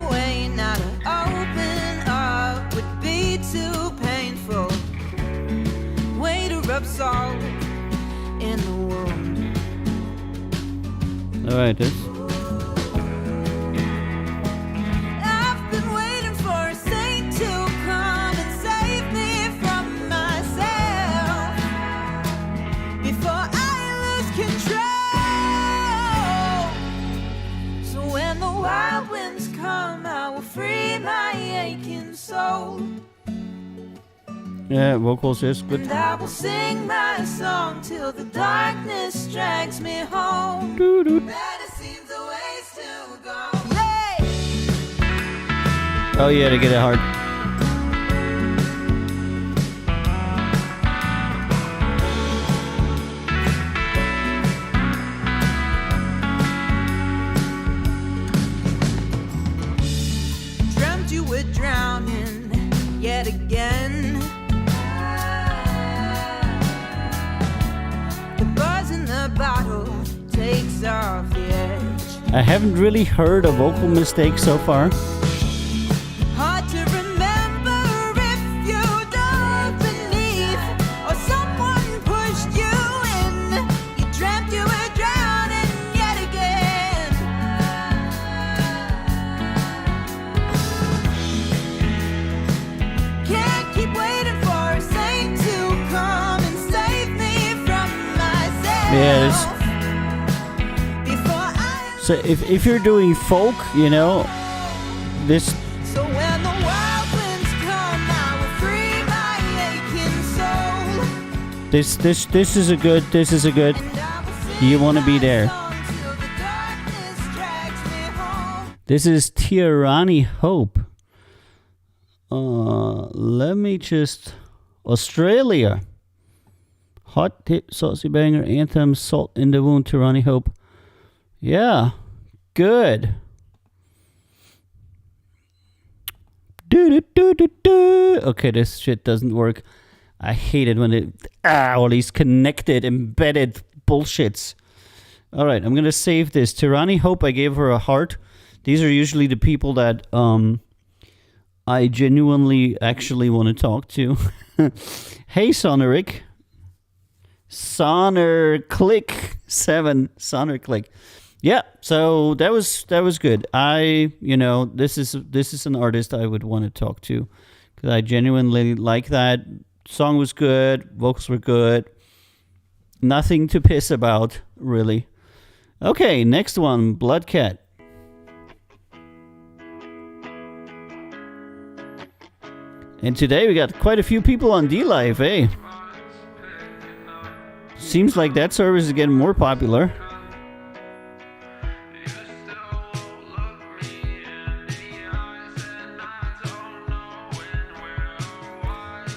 Way not to open up would be too painful. Way to rub salt in the wound. All right, this. I've been waiting for a saint to come and save me from myself before I lose control. So when the wild winds come, I will free my aching soul. Yeah, vocals is good. And I will sing my song till the darkness drags me home. Doo-doo. That it seems a waste Oh yeah, to get it hard. Dreamt you were drowning yet again. The buzz in the bottle takes off the edge. I haven't really heard a vocal mistake so far. Hard to remember if you dug beneath or someone pushed you in. You dreamt you were drowning yet again. Can't keep waiting for a saint to come and save me from myself. Yeah, Before I so if you're doing folk, you know, this So when the wild winds come, I will free my aching soul. this is a good. And I will You want to be there. sing until the darkness drags me home. This is Tyranny Hope. Let me just Australia. Hot hit, saucy banger, anthem, salt in the wound, Tyranny Hope. Yeah, good. Do. Okay, this shit doesn't work. I hate it when it all these connected, embedded bullshits. All right, I'm gonna save this. Tyranny Hope. I gave her a heart. These are usually the people that I genuinely actually want to talk to. Hey, Soneric. Click 7. Click. Yeah, so that was good. This is an artist I would want to talk to because I genuinely like that. Song was good, vocals were good. Nothing to piss about, really. Okay, next one, Bloodcat. And today we got quite a few people on D-Live, eh? Seems like that service is getting more popular.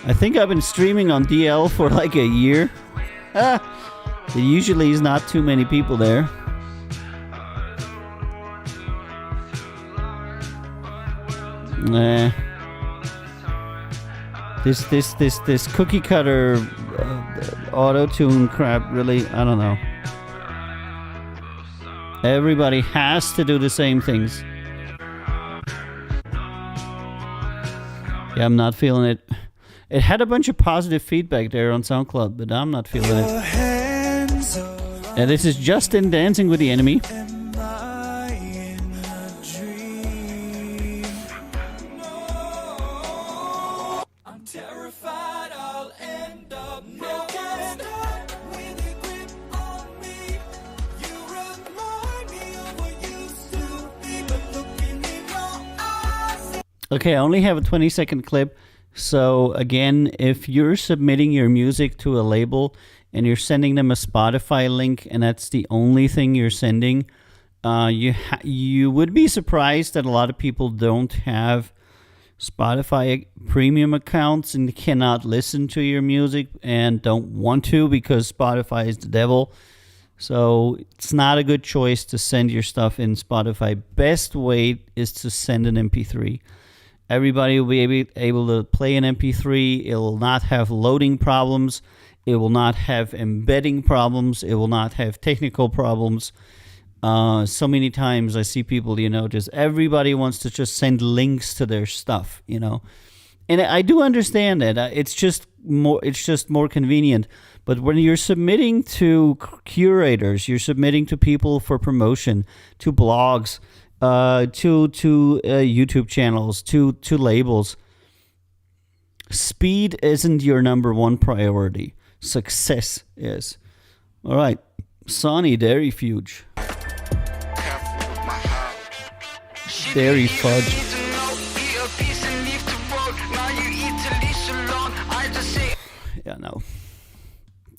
I think I've been streaming on DL for like a year. There usually is not too many people there. Nah. This cookie cutter auto-tune crap, really, I don't know. Everybody has to do the same things. Yeah, I'm not feeling it. It had a bunch of positive feedback there on SoundCloud, but I'm not feeling it. And this is Justin Dancing with the Enemy. Okay, I only have a 20-second clip. So again, if you're submitting your music to a label and you're sending them a Spotify link and that's the only thing you're sending, you would be surprised that a lot of people don't have Spotify premium accounts and cannot listen to your music and don't want to because Spotify is the devil. So it's not a good choice to send your stuff in Spotify. Best way is to send an MP3. Everybody will be able to play an MP3. It will not have loading problems. It will not have embedding problems. It will not have technical problems. So many times I see people, just everybody wants to just send links to their stuff, And I do understand that. It's just more convenient. But when you're submitting to curators, you're submitting to people for promotion, to blogs, to YouTube channels, to labels. Speed isn't your number one priority. Success is. All right, Sonny Dairy Fuge. Dairy Fudge. Yeah, no.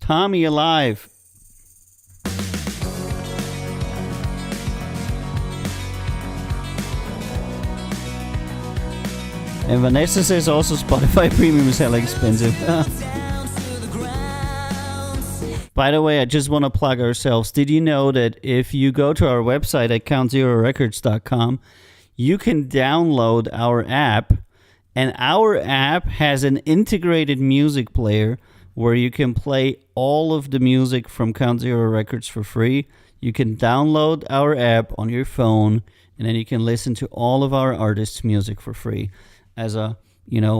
Tommy Alive. And Vanessa says also Spotify Premium is hella expensive. By the way, I just want to plug ourselves. Did you know that if you go to our website at countzerorecords.com, you can download our app, and our app has an integrated music player where you can play all of the music from Count Zero Records for free. You can download our app on your phone, and then you can listen to all of our artists' music for free as a,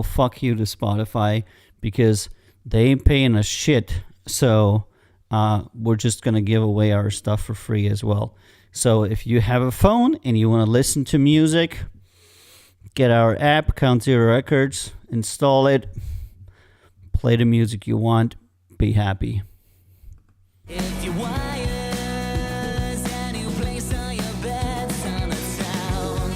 fuck you to Spotify, because they ain't paying us shit. So we're just going to give away our stuff for free as well. So if you have a phone and you want to listen to music, get our app, Count Zero Records, install it, play the music you want, be happy. If you wires and you place all your bets on the town,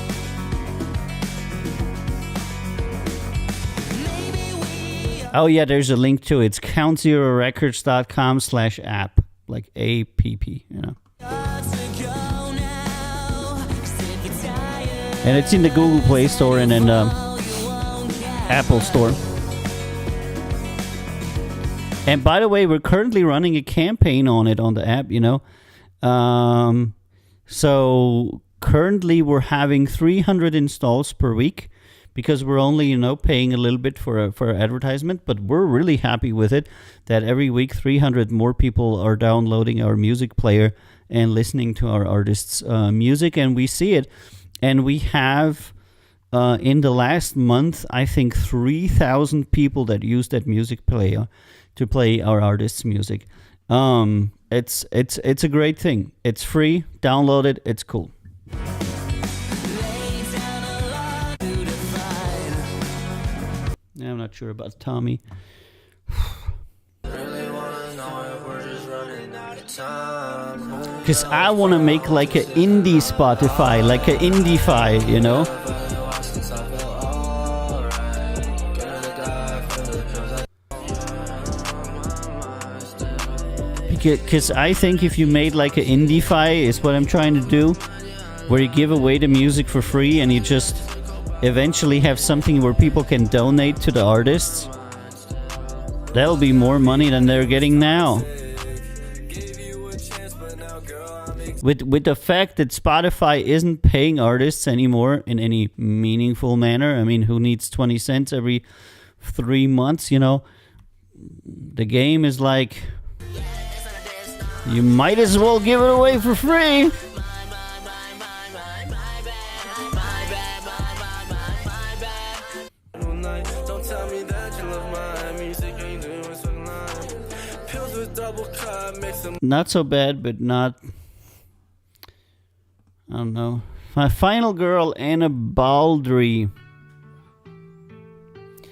maybe we Oh yeah, there's a link to it. It's countzerorecords.com/app, like APP, ought to go now. 'Cause if you're tired, And it's in the Google Play Store and in the you won't get Apple Store. And by the way, we're currently running a campaign on it on the app, So currently we're having 300 installs per week because we're only, paying a little bit for advertisement, but we're really happy with it that every week 300 more people are downloading our music player and listening to our artists' music, and we see it. And we have, in the last month, I think 3,000 people that use that music player to play our artists' music. It's a great thing. It's free. Download it. It's cool. Yeah, I'm not sure about Tommy. Because I want to make like an indie Spotify, like an indie-fi, Because I think if you made like an indie-fi is what I'm trying to do, where you give away the music for free and you just eventually have something where people can donate to the artists, that'll be more money than they're getting now. With the fact that Spotify isn't paying artists anymore in any meaningful manner, I mean, who needs 20 cents every 3 months, The game is like, you might as well give it away for free. Don't tell me that you love my music, ain't doing something like pills with double cut, make some Not so bad, but not, I don't know. My final girl, Anna Baldry.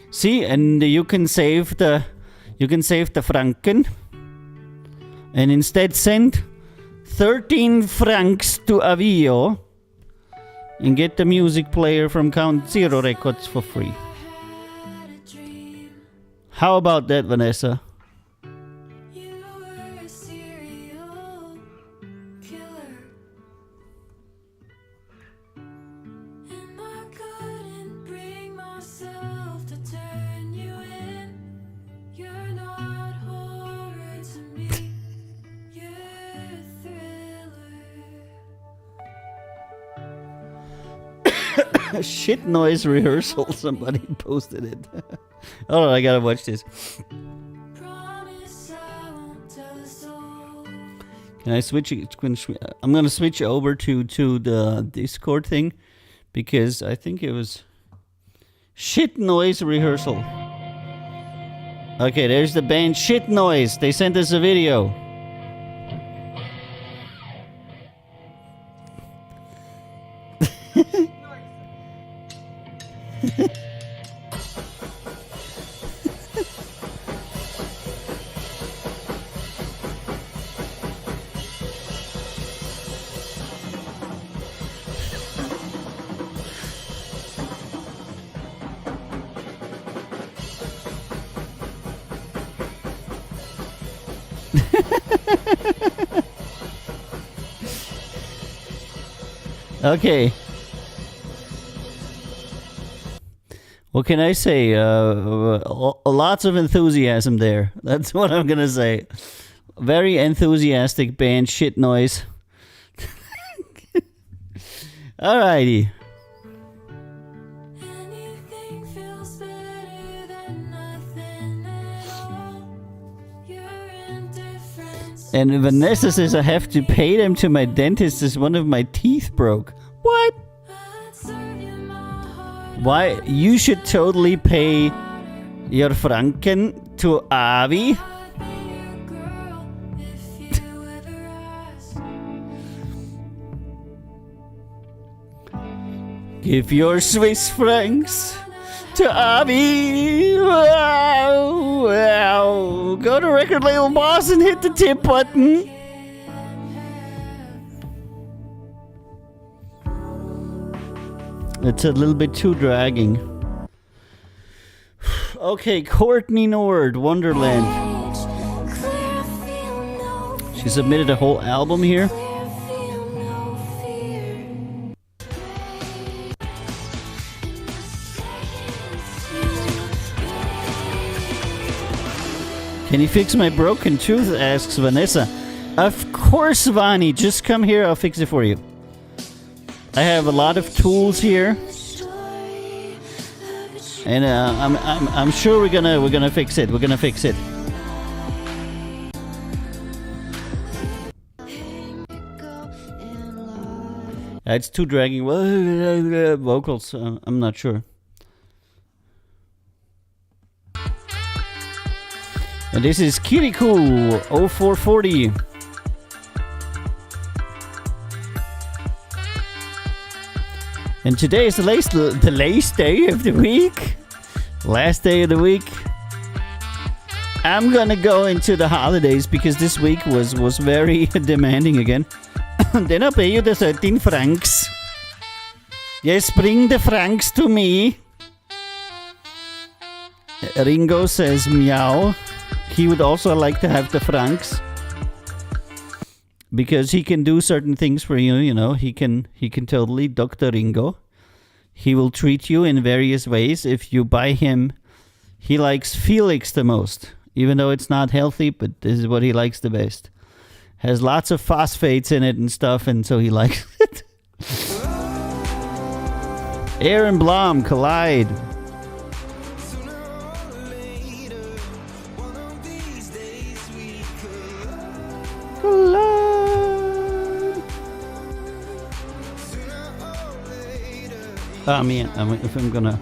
See, and you can save the franken, and instead send 13 francs to Avio and get the music player from Count Zero Records for free. How about that, Vanessa? You were a serial killer, and I couldn't bring myself to turn you in. You're not horror to me, you're a thriller. Shit noise rehearsal. Somebody posted it. Hold on, I gotta watch this. Promise I won't tell a soul. Can I switch? I'm gonna switch over to the Discord thing because I think it was Shit Noise Rehearsal. Okay, there's the band Shit Noise. They sent us a video. Okay. What can I say? Lots of enthusiasm there. That's what I'm gonna say. Very enthusiastic band. Shit noise. Alrighty. Anything feels better than nothing at all. Your indifference. And Vanessa says I have to pay them to my dentist as one of my teeth broke. What? I'd serve you my heart. Why? You should totally pay your franken to Avi. I'd be your girl if you ever asked. Give your Swiss francs to Avi. Wow, wow. Go to record label boss and hit the tip button. It's a little bit too dragging. Okay, Courtney Nord, Wonderland. Clear, I feel no She submitted a whole album here. clear, feel no fear. Can you fix my broken tooth? Asks Vanessa. Of course, Vani. Just come here. I'll fix it for you. I have a lot of tools here, and I'm sure we're gonna fix it. We're gonna fix it. It's too dragging. Vocals. I'm not sure. And this is Kirikou 0440. And today is the last day of the week. Last day of the week. I'm gonna go into the holidays because this week was very demanding again. Then I'll pay you the 13 francs. Yes, bring the francs to me. Ringo says meow. He would also like to have the francs. Because he can do certain things for you, you know. He can totally, Dr. Ringo. He will treat you in various ways. If you buy him, he likes Felix the most. Even though it's not healthy, but this is what he likes the best. Has lots of phosphates in it and stuff, and so he likes it. Aaron Blom, Collide. Collide. I mean, if I'm gonna...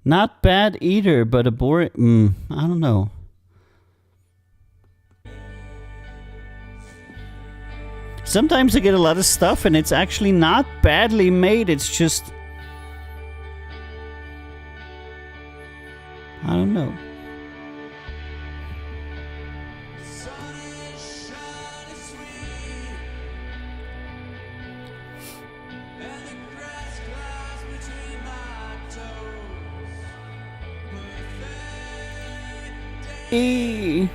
Not bad either, but a boring... I don't know. Sometimes I get a lot of stuff and it's actually not badly made. It's just... I don't know. E.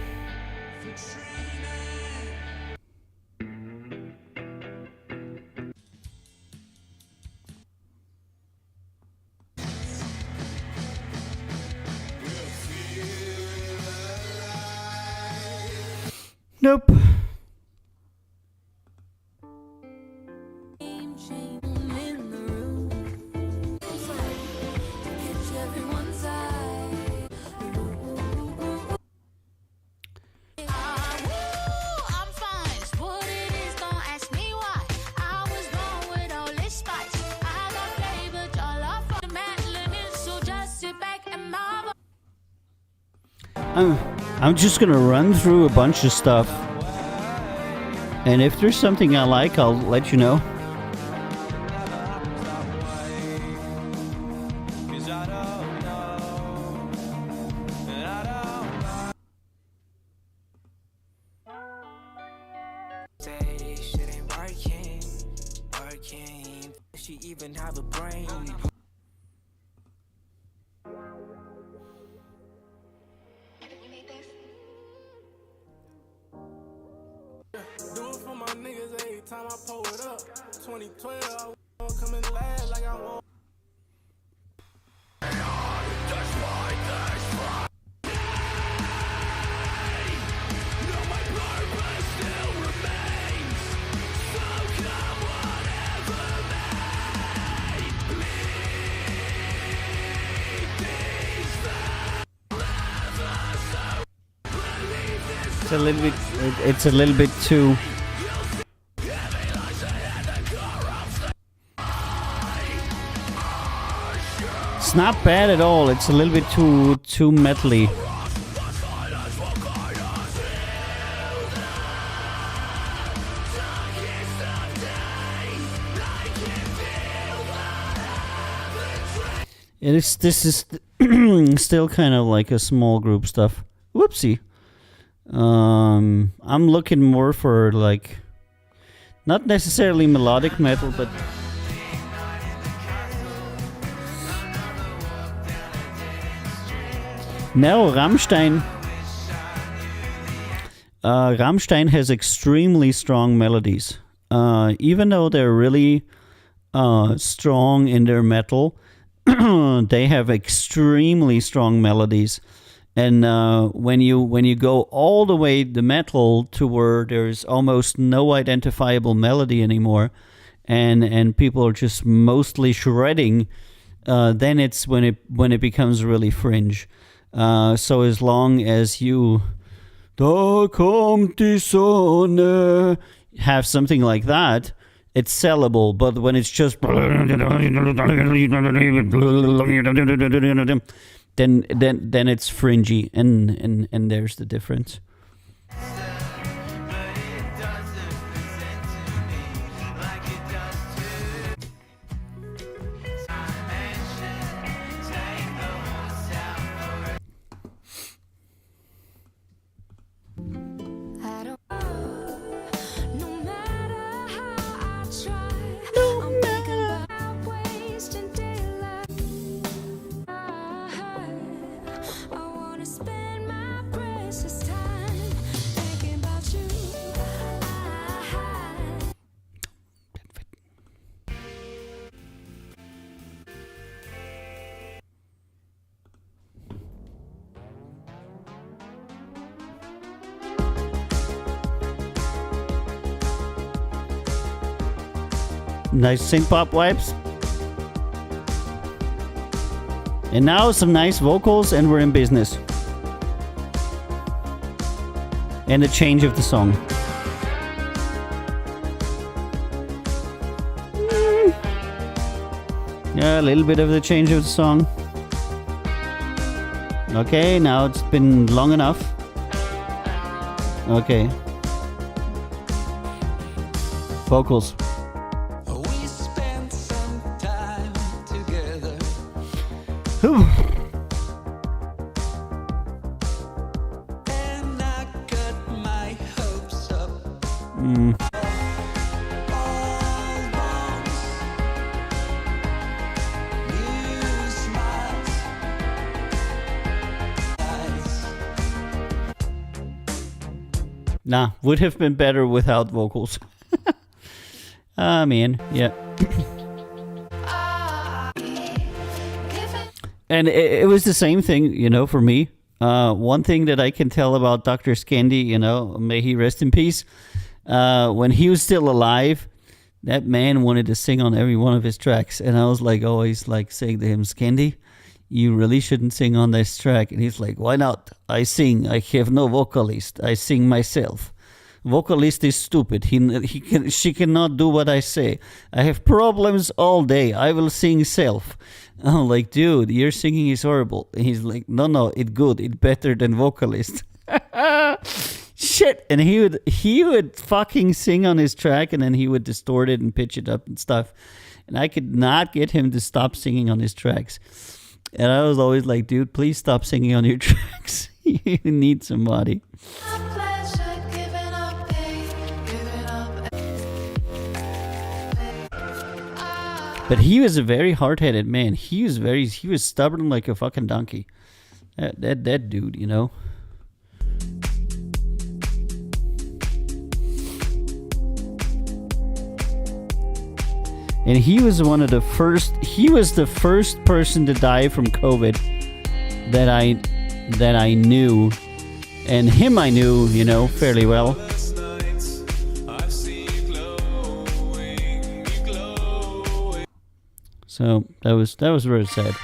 Nope. In the room. Catch everyone's eye. I'm fine. It's what it is. Don't ask me why. I was born with all this spice. I got flavor, y'all are from Madeline, so just sit back and marvel. I'm just gonna run through a bunch of stuff, and if there's something I like, I'll let you know. Say shit ain't working. She even have a brain. 12, I won't come in last like I want. It's a little bit. It's a little bit too. It's not bad at all. It's a little bit too metally. It is. This is still kind of like a small group stuff. Whoopsie. I'm looking more for like, not necessarily melodic metal, but no, Rammstein. Rammstein has extremely strong melodies. Even though they're really strong in their metal, they have extremely strong melodies. And when you go all the way the metal to where there's almost no identifiable melody anymore, and people are just mostly shredding, then it's when it becomes really fringe. So as long as you Da kommt die Sonne have something like that, it's sellable. But when it's just then it's fringy, and there's the difference. Nice synth pop vibes. And now some nice vocals, and we're in business. And the change of the song. Yeah, a little bit of the change of the song. Okay, now it's been long enough. Okay. Vocals. Whew. Nah, would have been better without vocals. Ah, man, yeah. And it was the same thing, you know, for me. One thing that I can tell about Dr. Skendi, you know, may he rest in peace. When he was still alive, that man wanted to sing on every one of his tracks. And I was like, always like saying to him, Skendi, you really shouldn't sing on this track. And he's like, why not? I sing. I have no vocalist. I sing myself. Vocalist is stupid. She cannot do what I say. I have problems all day. I will sing self. I'm like, dude, your singing is horrible. And he's like, no, it's good. It's better than vocalist. Shit. And he would fucking sing on his track, and then he would distort it and pitch it up and stuff. And I could not get him to stop singing on his tracks. And I was always like, dude, please stop singing on your tracks. You need somebody. But he was a very hard-headed man. He was stubborn like a fucking donkey. That dude, you know. and he was one of the first. He was the first person to die from COVID that I knew, and him I knew, you know, fairly well. So that was very sad.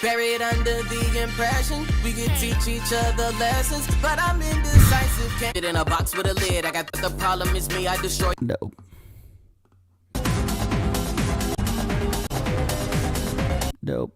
Buried under the impression we could teach each other lessons, but I'm indecisive. Can't get in a box with a lid. I got the problem is me. I destroy. No. Nope.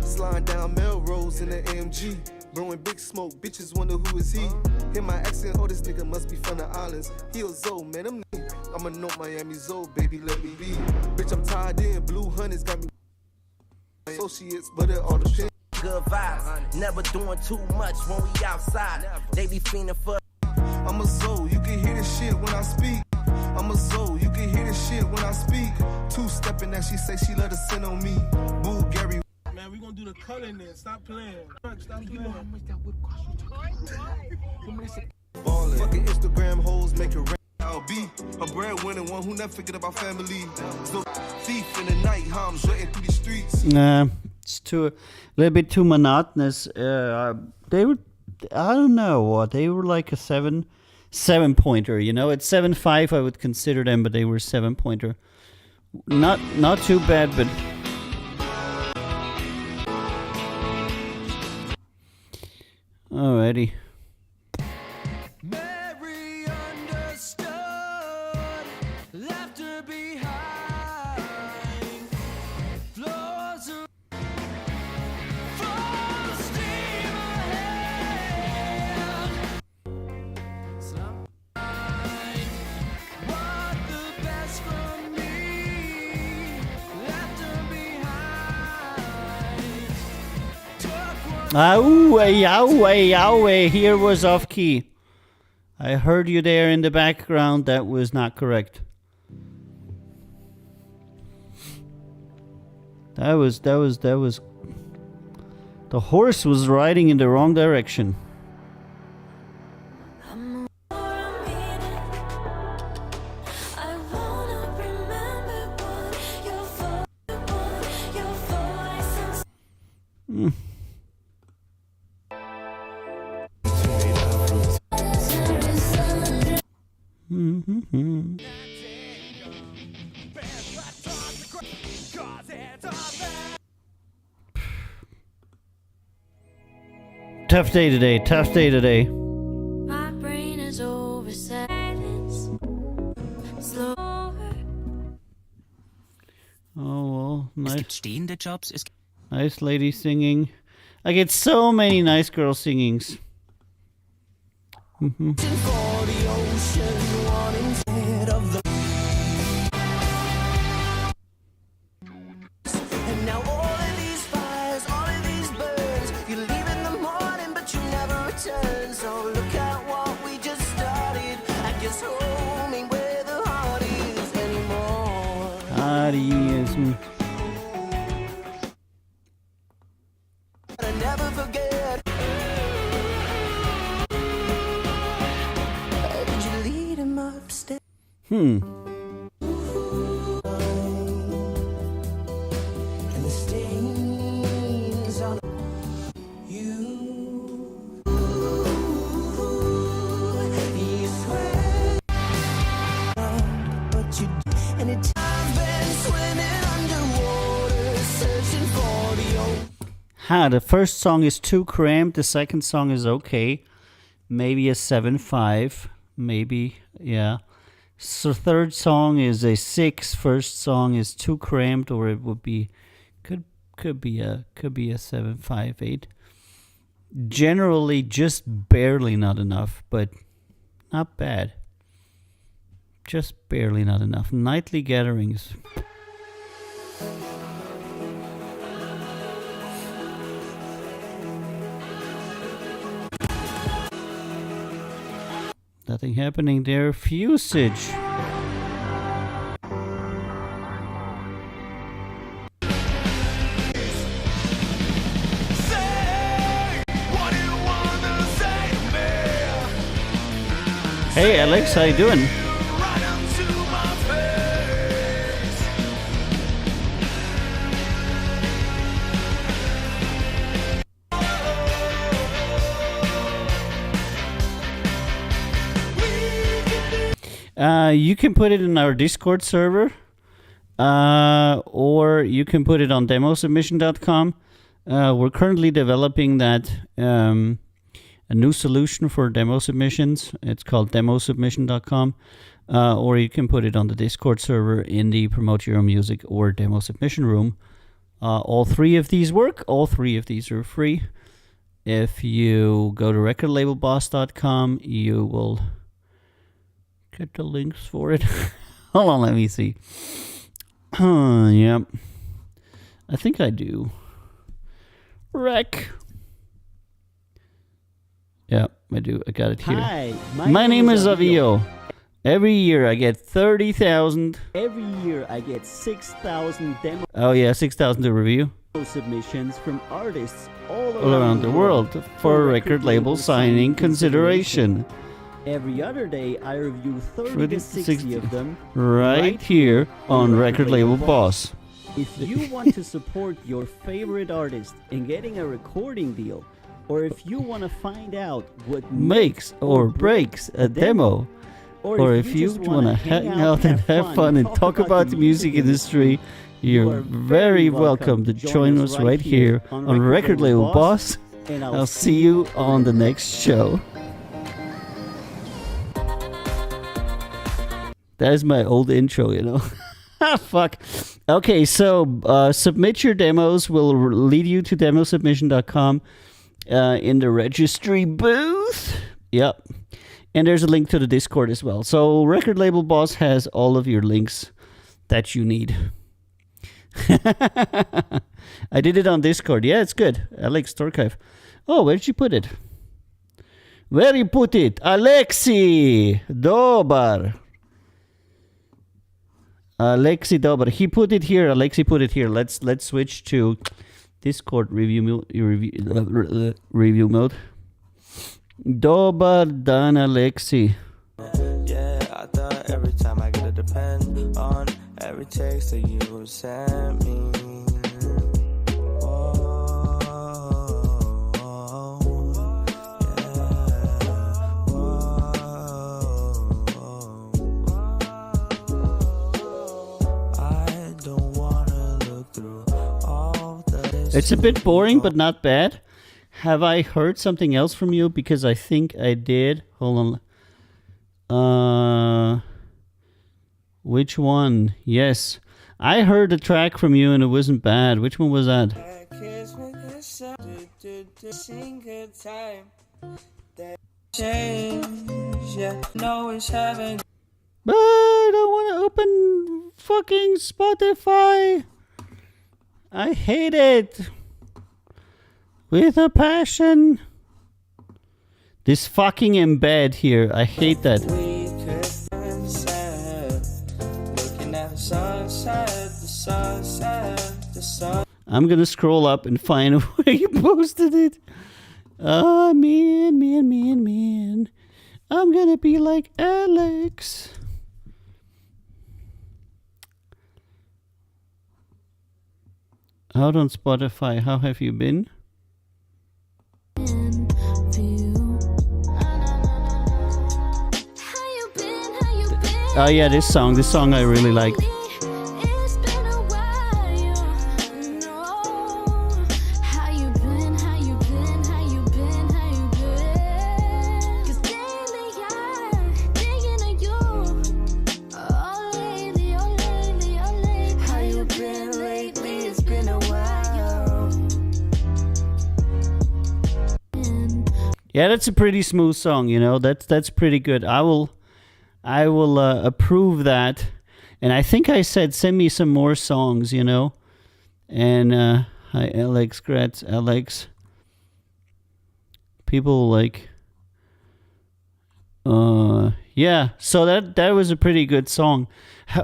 Sliding down Melrose in the AMG. Blowing big smoke, bitches wonder who is he. Hear my accent, oh this nigga must be from the islands. He a Zoe, man, I'm I'ma know Miami Zoe, baby, let me be. Bitch, I'm tied in, blue hunters got me associates, but it all depends. Good vibes, never doing too much when we outside. They be fiending for. I'm a Zoe, you can hear this shit when I speak. I'm a Zoe, you can hear this shit when I speak. Two-stepping that she say she let her sin on me. Boo, Gary. Man, we gonna do the cutting then. Stop playing. Stop playing. Ballin'. Fucking Instagram hoes make it rain. I'll be a breadwinner, one who never forget about family. So thief in the night, how I'm sweating through the streets. Nah, it's a little bit too monotonous. They were, I don't know what, they were like a 7-pointer, you know. At 7.5 I would consider them, but they were 7-pointer. Not too bad, but alrighty. Mary understood, left her behind. Floors are full steam ahead. Some want the best from me, left her behind. Took one. Ow, here was off key. I heard you there in the background. That was not correct. That was the horse was riding in the wrong direction. I wanna remember what you're for, your voice and Tough day today. my brain is over silence. Slower. Oh well, nice. stehende Jobs. Nice lady singing. I get so many nice girl singings. And now all of these fires, all of these birds, you leave in the morning, but you never return. So look at what we just started. I guess home ain't where the heart is anymore. I never forget. Did you lead him upstairs? And the stains on you. You swear, but you and it. I've been swimming underwater, searching for the old. The first song is too cramped. The second song is okay. Maybe a 7.5. Maybe, yeah. So third song is a 6. First song is too cramped, or it would be could be a 7.5, 8. Generally, just barely not enough, but Not bad. Just barely not enough. Nightly gatherings. Nothing happening there. Fusage. Hey Alex, how you doing? You can put it in our Discord server, or you can put it on demosubmission.com. We're currently developing that a new solution for demo submissions. It's called demosubmission.com, or you can put it on the Discord server in the Promote Your Own Music or Demo Submission room. All three of these work. All three of these are free. If you go to recordlabelboss.com, you will get the links for it. Hold on, let me see. Yep. I think I do. Rec. Yeah, I do. I got it here. Hi, my name is Avio. Every year I get 30,000. Every year I get 6,000 demo Oh yeah, 6,000 to review. submissions from artists all Around the world for record label signing consideration. Every other day I review 30 to 60 of them Right here on Record Label Boss. If you want to support your favorite artist in getting a recording deal, or if you want to find out what Makes or breaks a demo. Or if you want to hang out and have fun and talk about the music industry, you're very welcome to join us right here on Record Label Boss. and I'll see you on the next show. That is my old intro, you know. Fuck. Okay, so submit your demos. We'll lead you to demosubmission.com in the registry booth. Yep. And there's a link to the Discord as well. So Record Label Boss has all of your links that you need. I did it on Discord. Yeah, it's good. Alex Torkive. Oh, where did you put it? Where you put it? Alexi Dobar. Alexi Dobar. He put it here. Alexi put it here. Let's switch to Discord review mode. Dobar Dan Alexi. Yeah, I thought every time I gotta depend on every text that you sent me. It's a bit boring, but not bad. Have I heard something else from you? Because I think I did. Hold on. Which one? Yes. I heard a track from you and it wasn't bad. Which one was that? But I don't want to open fucking Spotify. I hate it. With a passion. This fucking embed here. I hate that. I'm gonna scroll up and find where you posted it. Oh, man. I'm gonna be like Alex. Out on Spotify. How have you been? Oh yeah, this song I really liked. Yeah, that's a pretty smooth song. You know, that's pretty good. I will approve that. And I think I said send me some more songs. You know, and hi Alex, Gratz, Alex. People like. Yeah. So that was a pretty good song.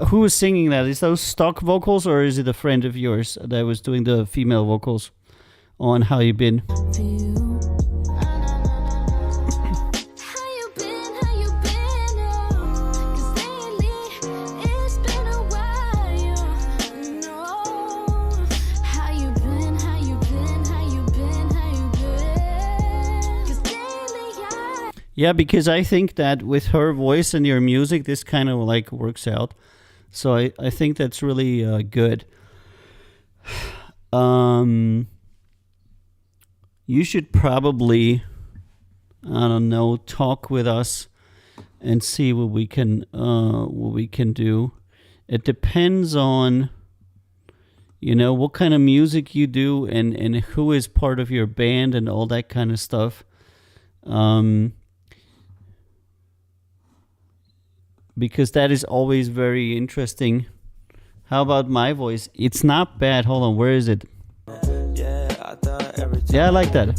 Who was singing that? Is those stock vocals or is it a friend of yours that was doing the female vocals on How You Been? Yeah, because I think that with her voice and your music, this kind of like works out. So I think that's really good. You should probably, I don't know, talk with us and see what we can do. It depends on, you know, what kind of music you do and who is part of your band and all that kind of stuff. Because that is always very interesting. How about my voice? It's not bad. Hold on, where is it? Yeah, I like that.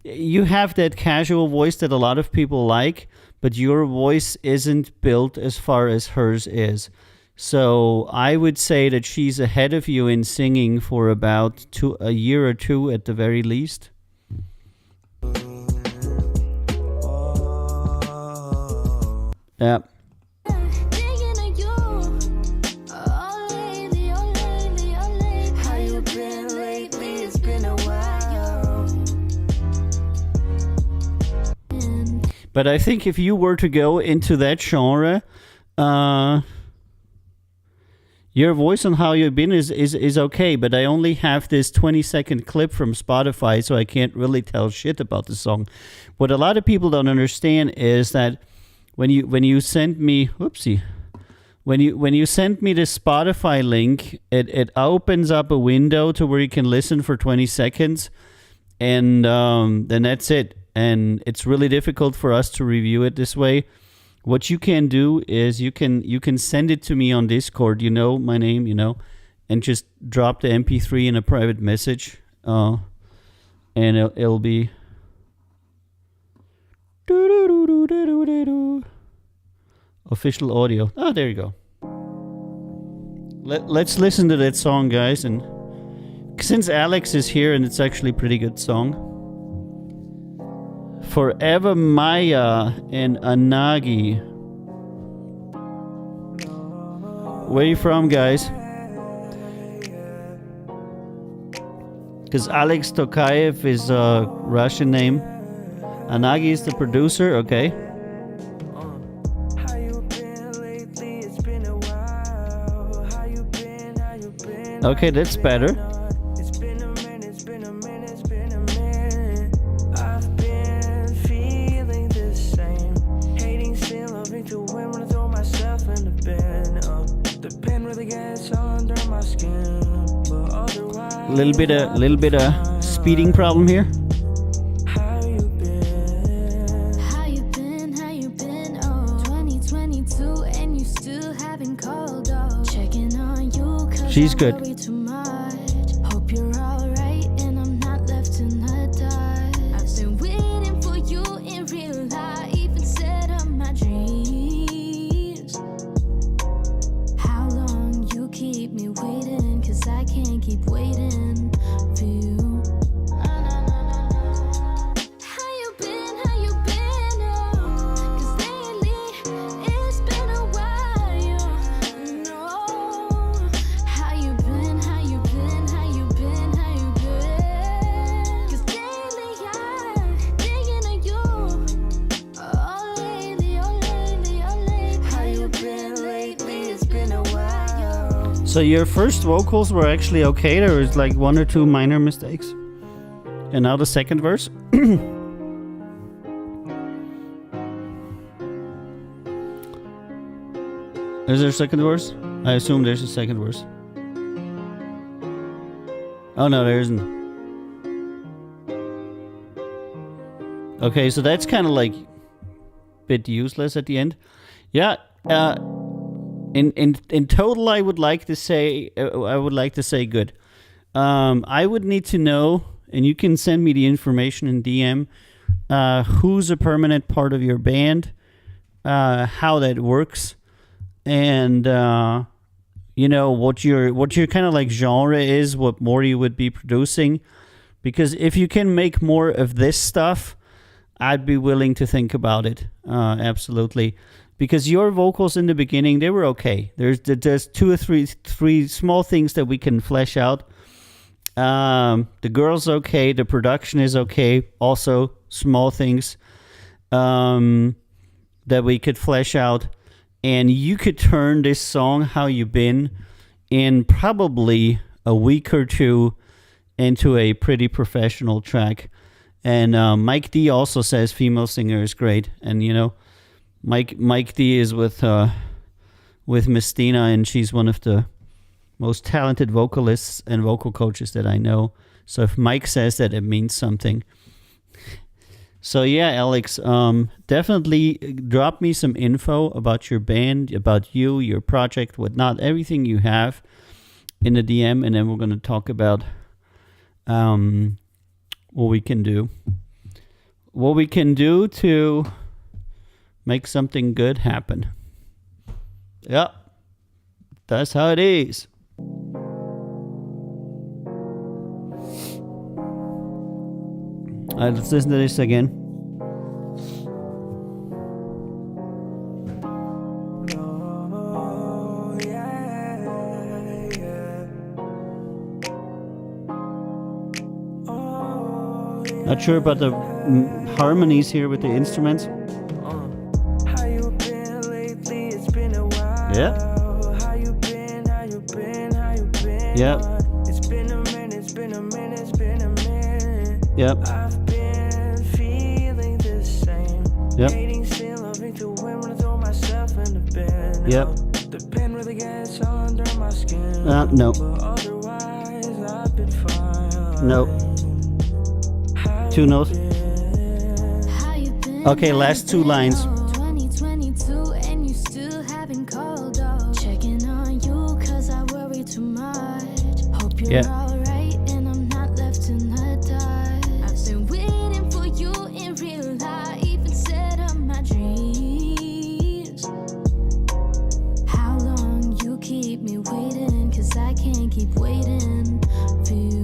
You have that casual voice that a lot of people like, but your voice isn't built as far as hers is. So I would say that she's ahead of you in singing for about a year or two at the very least. Yeah. But I think if you were to go into that genre, your voice on How You've Been is okay, but I only have this 20-second clip from Spotify, so I can't really tell shit about the song. What a lot of people don't understand is that when you send me, when you send me the Spotify link, it opens up a window to where you can listen for 20 seconds, and then that's it. And it's really difficult for us to review it this way. What you can do is you can send it to me on Discord. You know my name, you know, and just drop the MP3 in a private message, and it'll be. Official audio. Oh, there you go. Let's listen to that song, guys. And since Alex is here, and it's actually a pretty good song. Forever Maya and Anagi. Where you from, guys? Because Alex Tokayev is a Russian name. Anagi is the producer, okay. Okay, that's better. Little bit of speeding problem here. How you been? Oh, 2022 and you still haven't called. Oh, checking on you 'cause She's I good. worry too much. Hope you're alright and I'm not left in the dark. I've been waiting for you in real life instead of my dreams. How long you keep me waiting? 'Cause I can't keep waiting for you. How you been? Oh, 'cause lately it's been a while. No. How you been? 'Cause lately I'm thinking of you. Oh, lately. How you been lately? It's been a while. So your first vocals were actually okay. There was like one or two minor mistakes. And now the second verse. Is there a second verse? I assume there's a second verse. Oh no, there isn't. Okay, so that's kind of like bit useless at the end. Yeah. In total, I would like to say good. I would need to know, and you can send me the information in DM. Who's a permanent part of your band? How that works, and what your kind of like genre is, what more you would be producing. Because if you can make more of this stuff, I'd be willing to think about it. Absolutely. Because your vocals in the beginning, they were okay. There's 2 or 3 small things that we can flesh out. The girl's okay. The production is okay. Also, small things that we could flesh out. And you could turn this song, How You Been, in probably a week or 2 into a pretty professional track. And Mike D also says female singer is great. And, Mike D is with Mistina, and she's one of the most talented vocalists and vocal coaches that I know. So if Mike says that, it means something. So yeah, Alex, definitely drop me some info about your band, about you, your project, whatnot, everything you have in the DM, and then we're going to talk about what we can do. What we can do to make something good happen. Yeah, that's how it is. Alright, let's listen to this again. Not sure about the harmonies here with the instruments. Yeah. Yeah. It's been a minute. Yep. I've been feeling the same. Yep. Hating still loving to win when I throw myself in the bin. Yep. The pen really gets under my skin. No. But otherwise, I've been fine. No. 2 notes. Okay, last 2 lines. 2022 and you still haven't called up. Checking on you cause I worry too much. Hope you're alright and I'm not left in the dark. I've been waiting for you in real life instead of my dreams. How long you keep me waiting, cause I can't keep waiting for you.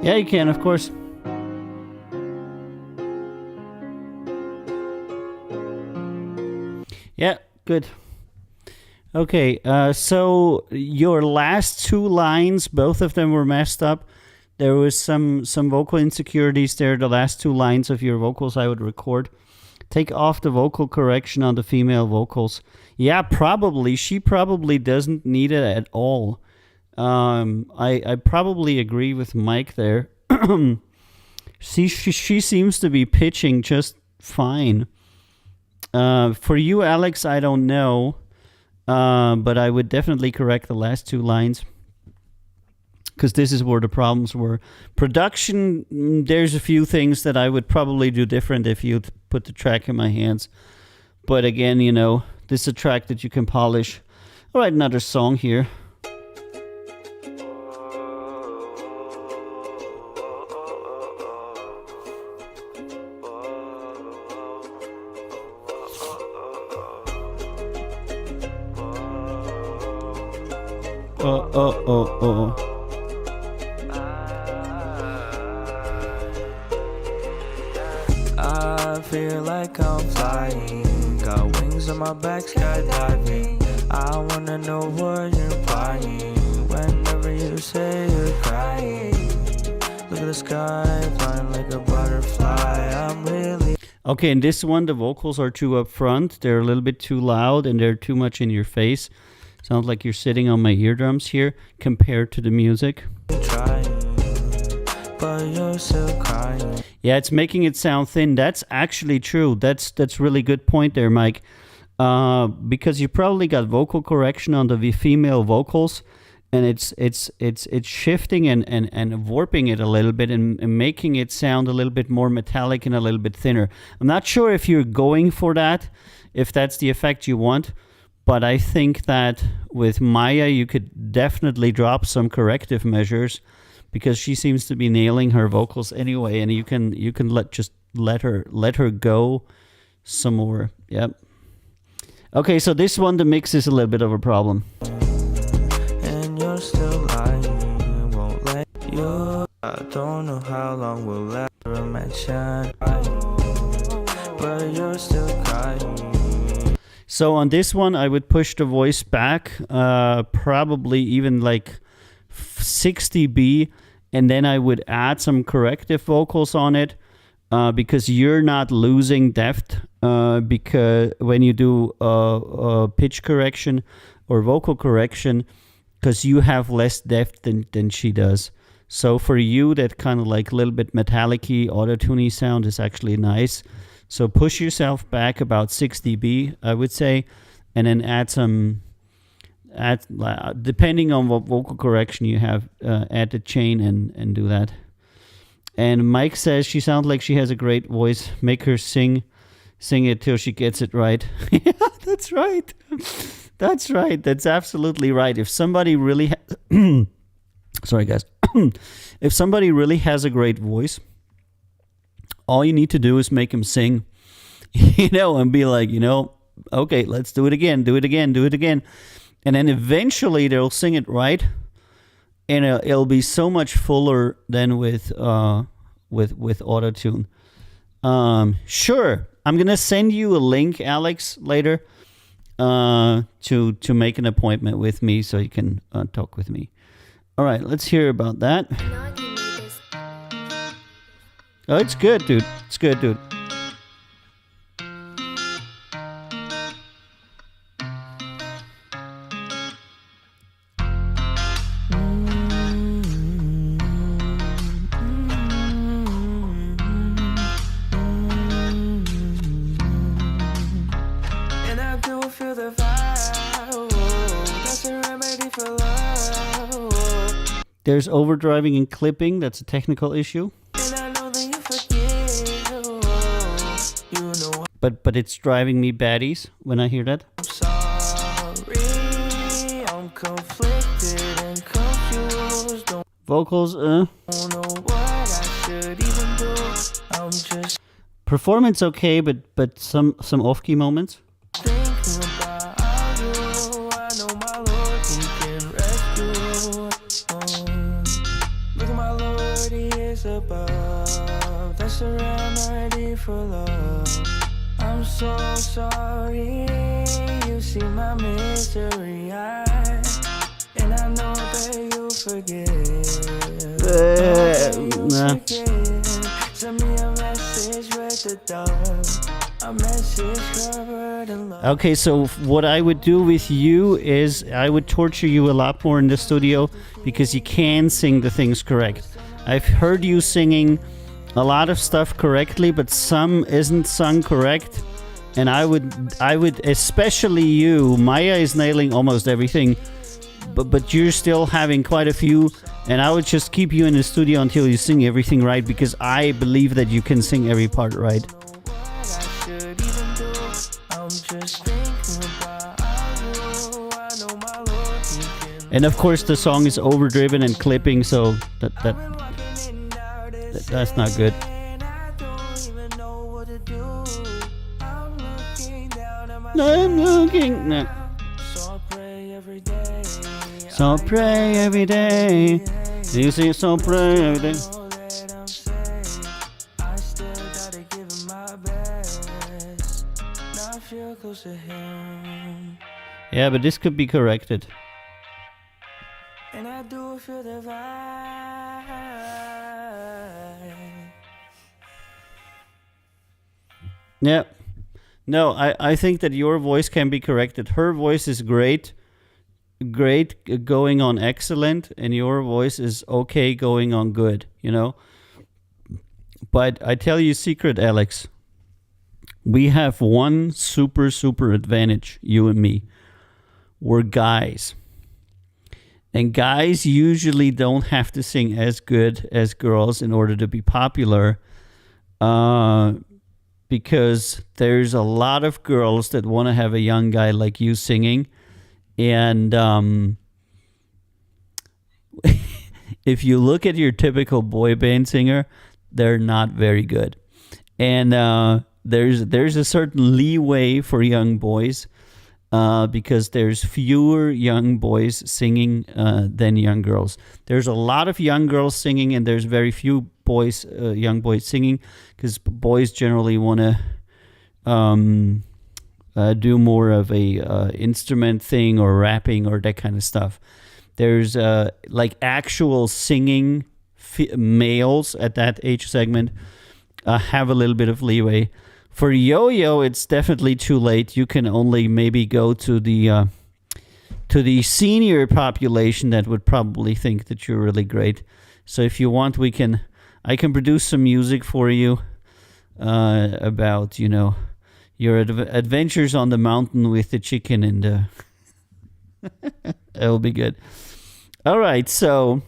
Yeah, you can, of course. Yeah, good. Okay, so your last 2 lines, both of them were messed up. There was some vocal insecurities there. The last 2 lines of your vocals I would record. Take off the vocal correction on the female vocals. Yeah, probably. She probably doesn't need it at all. I probably agree with Mike there. she seems to be pitching just fine. For you, Alex, I don't know. But I would definitely correct the last 2 lines. Because this is where the problems were. Production, there's a few things that I would probably do different if you'd put the track in my hands. But again, this is a track that you can polish. All right, another song here. Oh. I feel like I'm flying. Got wings on my back, skydiving. I wanna know what you're implying. Whenever you say you're crying. Look at the sky, flying like a butterfly. I'm really. Okay, in this one, the vocals are too up front. They're a little bit too loud and they're too much in your face. Sounds like you're sitting on my eardrums here compared to the music. But you're still crying. Yeah, it's making it sound thin. That's actually true. That's really good point there, Mike. Because you probably got vocal correction on the female vocals, and it's shifting and warping it a little bit and making it sound a little bit more metallic and a little bit thinner. I'm not sure if you're going for that, if that's the effect you want, but I think that with Maya you could definitely drop some corrective measures, because she seems to be nailing her vocals anyway, and you can let her go some more. Yep. Okay, so this one, the mix is a little bit of a problem. And you're still lying, won't let you. I don't know how long we'll let her mention, but you're still crying. So on this one, I would push the voice back, probably even like 6 dB, and then I would add some corrective vocals on it, because you're not losing depth, because when you do pitch correction or vocal correction, because you have less depth than she does. So for you, that kind of like a little bit metallic-y, auto-tuney sound is actually nice. So push yourself back about 6 dB, I would say, and then add depending on what vocal correction you have, add the chain and do that. And Mike says she sounds like she has a great voice. Make her sing it till she gets it right. Yeah, that's right. That's right. That's absolutely right. If somebody really sorry guys. If somebody really has a great voice, all you need to do is make him sing, and be like, okay, let's do it again, do it again, do it again. And then eventually they'll sing it right, and it'll be so much fuller than with auto-tune. Sure, I'm gonna send you a link, Alex, later, to make an appointment with me so you can talk with me. All right, let's hear about that. Oh, it's good, dude. It's good, dude. And I do feel the vibe. That's a remedy for love. There's overdriving and clipping. That's a technical issue. But it's driving me batties when I hear that. I'm conflicted and confused. Don't Vocals, know what I should even do. I'm just performance okay, but some off-key moments. thinking about you. I know my Lord, He can rescue. Look at my Lord, He is above. That's a remedy for love. I'm so sorry, you see my misery, and I know that you forgive. Send me a message with the dove, a message covered in love. Okay, so what I would do with you is I would torture you a lot more in the studio, because you can sing the things correct. I've heard you singing a lot of stuff correctly, but some isn't sung correct. And I would especially you. Maya is nailing almost everything, but you're still having quite a few. And I would just keep you in the studio until you sing everything right, because I believe that you can sing every part right. And of course, the song is overdriven and clipping, so that's not good. I'm looking. No. So pray every day. You see, so pray every day. Yeah, but this could be corrected. And I do feel the vibe. Yeah. No, I think that your voice can be corrected. Her voice is great, going on excellent, and your voice is okay going on good, But I tell you a secret, Alex. We have one super, super advantage, you and me. We're guys. And guys usually don't have to sing as good as girls in order to be popular. Because there's a lot of girls that want to have a young guy like you singing. And if you look at your typical boy band singer, they're not very good. And there's a certain leeway for young boys because there's fewer young boys singing than young girls. There's a lot of young girls singing, and there's very few young boys singing, because boys generally want to do more of a instrument thing or rapping or that kind of stuff. There's like actual singing males at that age segment have a little bit of leeway. For yo-yo, it's definitely too late. You can only maybe go to the senior population that would probably think that you're really great. So if you want, I can produce some music for you about, your adventures on the mountain with the chicken, and it'll be good. All right, so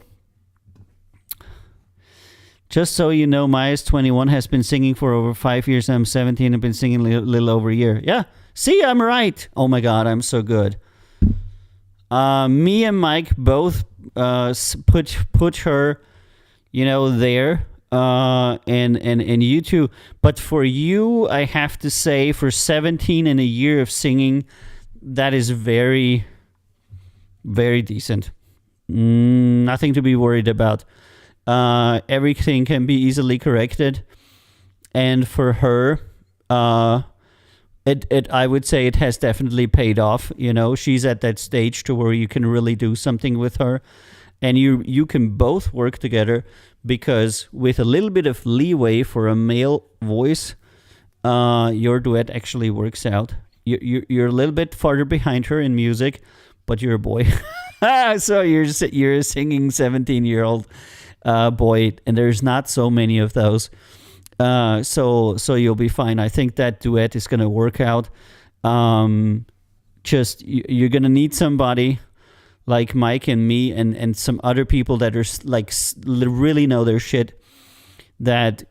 just so you know, Maya's 21, has been singing for over 5 years. I'm 17 and been singing a little over a year. Yeah, see, I'm right. Oh my God, I'm so good. Me and Mike both put her, there. And you too. But for you, I have to say, for 17 and a year of singing, that is very, very decent. Nothing to be worried about. Everything can be easily corrected. And for her, I would say it has definitely paid off. She's at that stage to where you can really do something with her. And you can both work together, because with a little bit of leeway for a male voice, your duet actually works out. You're a little bit farther behind her in music, but you're a boy. So you're a singing 17-year-old boy, and there's not so many of those. So you'll be fine. I think that duet is going to work out. You're going to need somebody like Mike and me and some other people that are really know their shit, that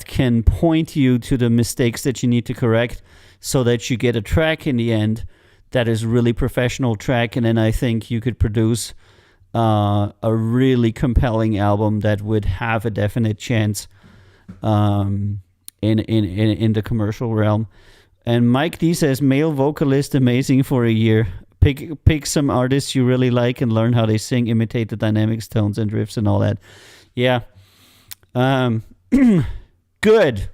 can point you to the mistakes that you need to correct, so that you get a track in the end that is really professional track. And then I think you could produce a really compelling album that would have a definite chance in the commercial realm. And Mike D says, male vocalist amazing for a year. Pick some artists you really like and learn how they sing, imitate the dynamics, tones, and riffs and all that. Yeah. Good.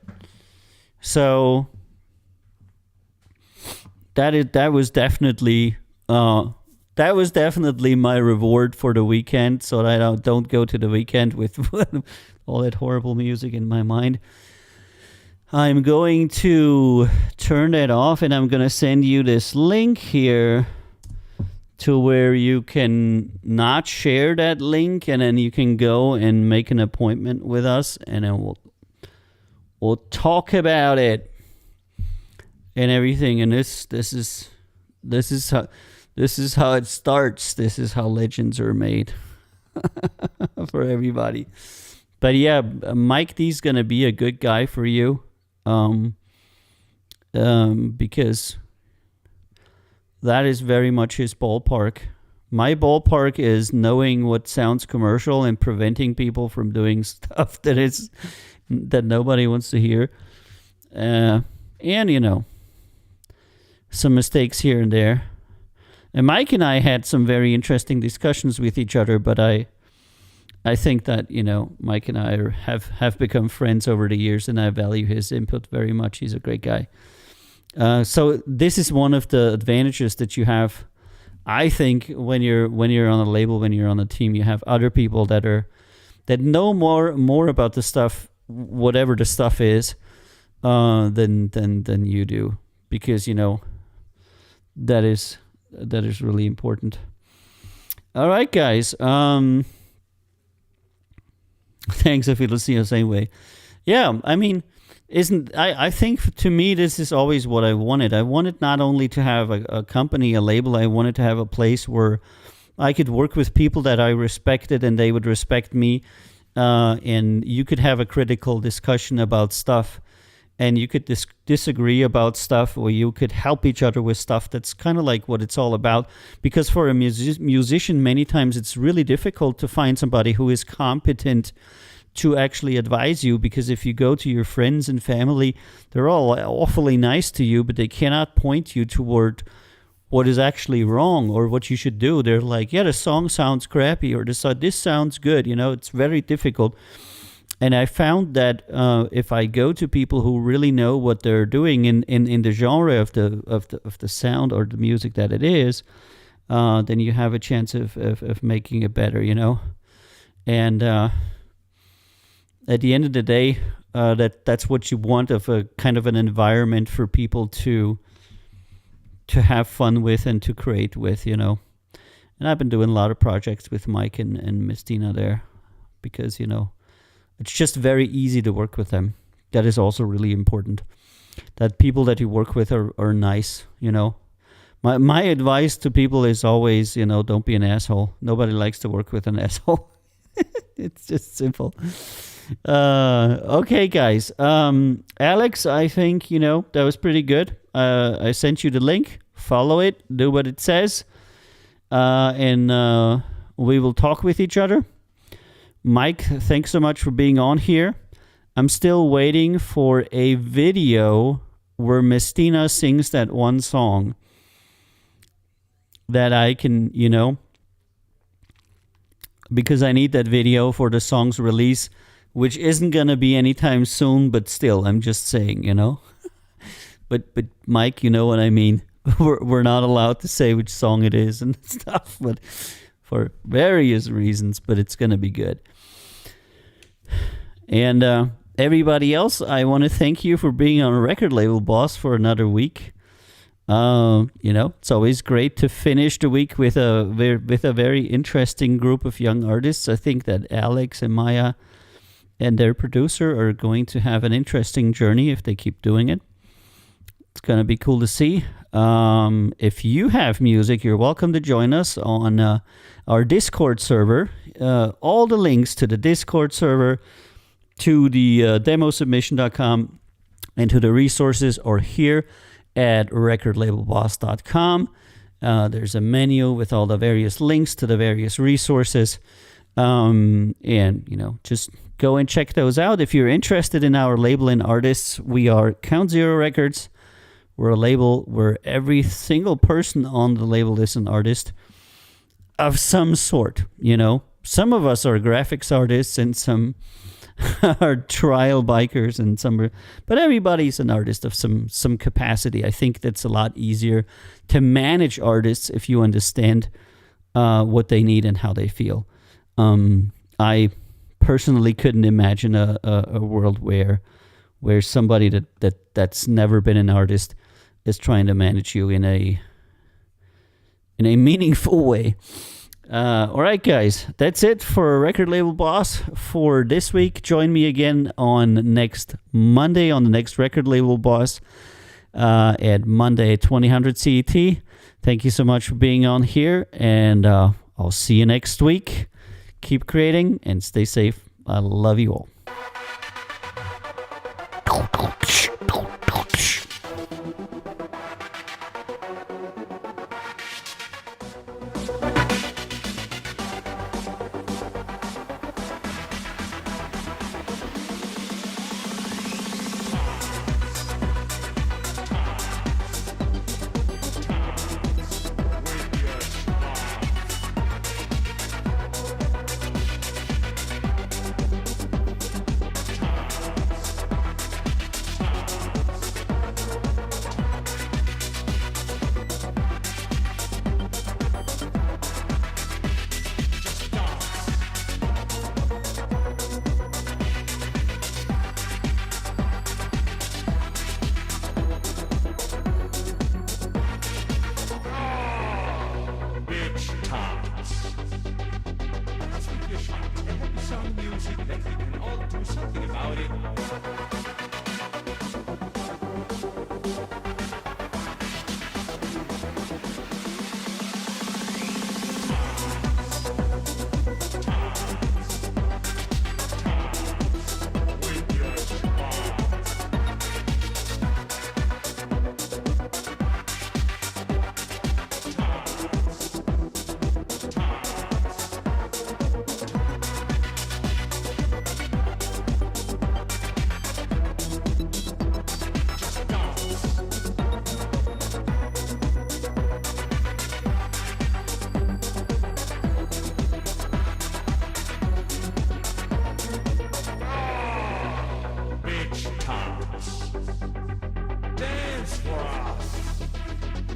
So that was definitely my reward for the weekend, so that I don't go to the weekend with all that horrible music in my mind. I'm going to turn that off, and I'm going to send you this link here to where you can not share that link, and then you can go and make an appointment with us, and then we'll talk about it and everything. And this is how it starts. This is how legends are made for everybody. But yeah, Mike D's gonna be a good guy for you, because that is very much his ballpark. My ballpark is knowing what sounds commercial and preventing people from doing stuff that nobody wants to hear. And, some mistakes here and there. And Mike and I had some very interesting discussions with each other, but I think that, Mike and I have become friends over the years, and I value his input very much. He's a great guy. So this is one of the advantages that you have, I think, when you're on a label, when you're on a team. You have other people that know more about the stuff, whatever the stuff is, than you do, because that is really important. All right, guys. Thanks, I feel the same way. Yeah, I mean, I think to me this is always what I wanted. I wanted not only to have a company, a label. I wanted to have a place where I could work with people that I respected and they would respect me, and you could have a critical discussion about stuff, and you could disagree about stuff, or you could help each other with stuff. That's kind of like what it's all about, because for a musician, many times it's really difficult to find somebody who is competent to actually advise you, because if you go to your friends and family, they're all awfully nice to you, but they cannot point you toward what is actually wrong or what you should do. They're like, yeah, the song sounds crappy, or this sounds good. It's very difficult. And I found that if I go to people who really know what they're doing in the genre of the sound or the music that it is, then you have a chance of making it better, And at the end of the day, that's what you want, of a kind of an environment for people to have fun with and to create with, And I've been doing a lot of projects with Mike and Mistina there, because, it's just very easy to work with them. That is also really important, that people that you work with are nice, My advice to people is always, don't be an asshole. Nobody likes to work with an asshole. It's just simple. Okay, guys. Alex, I think, that was pretty good. I sent you the link. Follow it. Do what it says. And we will talk with each other. Mike, thanks so much for being on here. I'm still waiting for a video where Mistina sings that one song that I can, because I need that video for the song's release, which isn't going to be anytime soon, but still, I'm just saying, But Mike, you know what I mean. We're not allowed to say which song it is and stuff, but for various reasons, but it's going to be good. And everybody else, I want to thank you for being on Record Label Boss for another week. It's always great to finish the week with a very interesting group of young artists. I think that Alex and Maya and their producer are going to have an interesting journey if they keep doing it. It's going to be cool to see. If you have music, you're welcome to join us on our Discord server. All the links to the Discord server, to the demosubmission.com, and to the resources are here at recordlabelboss.com. There's a menu with all the various links to the various resources. And, just go and check those out. If you're interested in our label and artists, we are Count Zero Records. We're a label where every single person on the label is an artist of some sort, Some of us are graphics artists and some are trial bikers and some, but everybody's an artist of some capacity. I think that's a lot easier to manage artists if you understand what they need and how they feel. I personally couldn't imagine a world where somebody that's never been an artist is trying to manage you in a meaningful way. All right, guys, that's it for Record Label Boss for this week. Join me again on next Monday on the next Record Label Boss at Monday 2000 CET. Thank you so much for being on here, and I'll see you next week. Keep creating and stay safe. I love you all.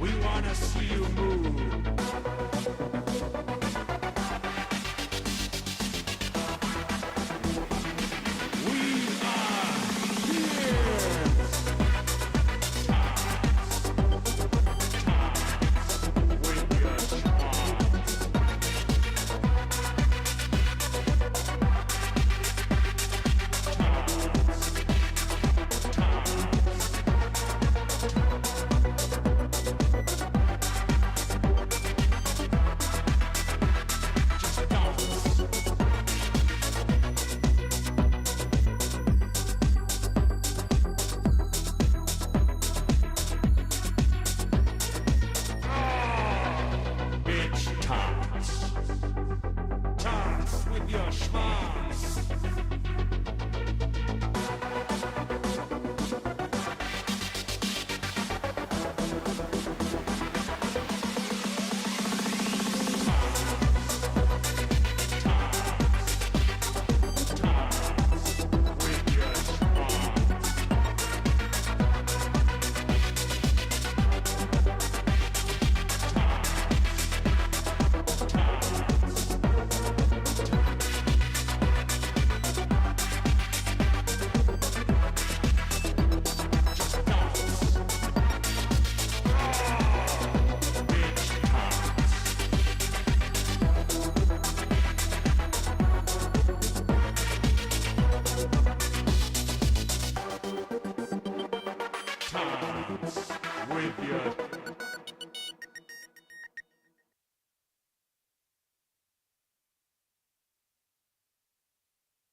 We wanna see you move. With your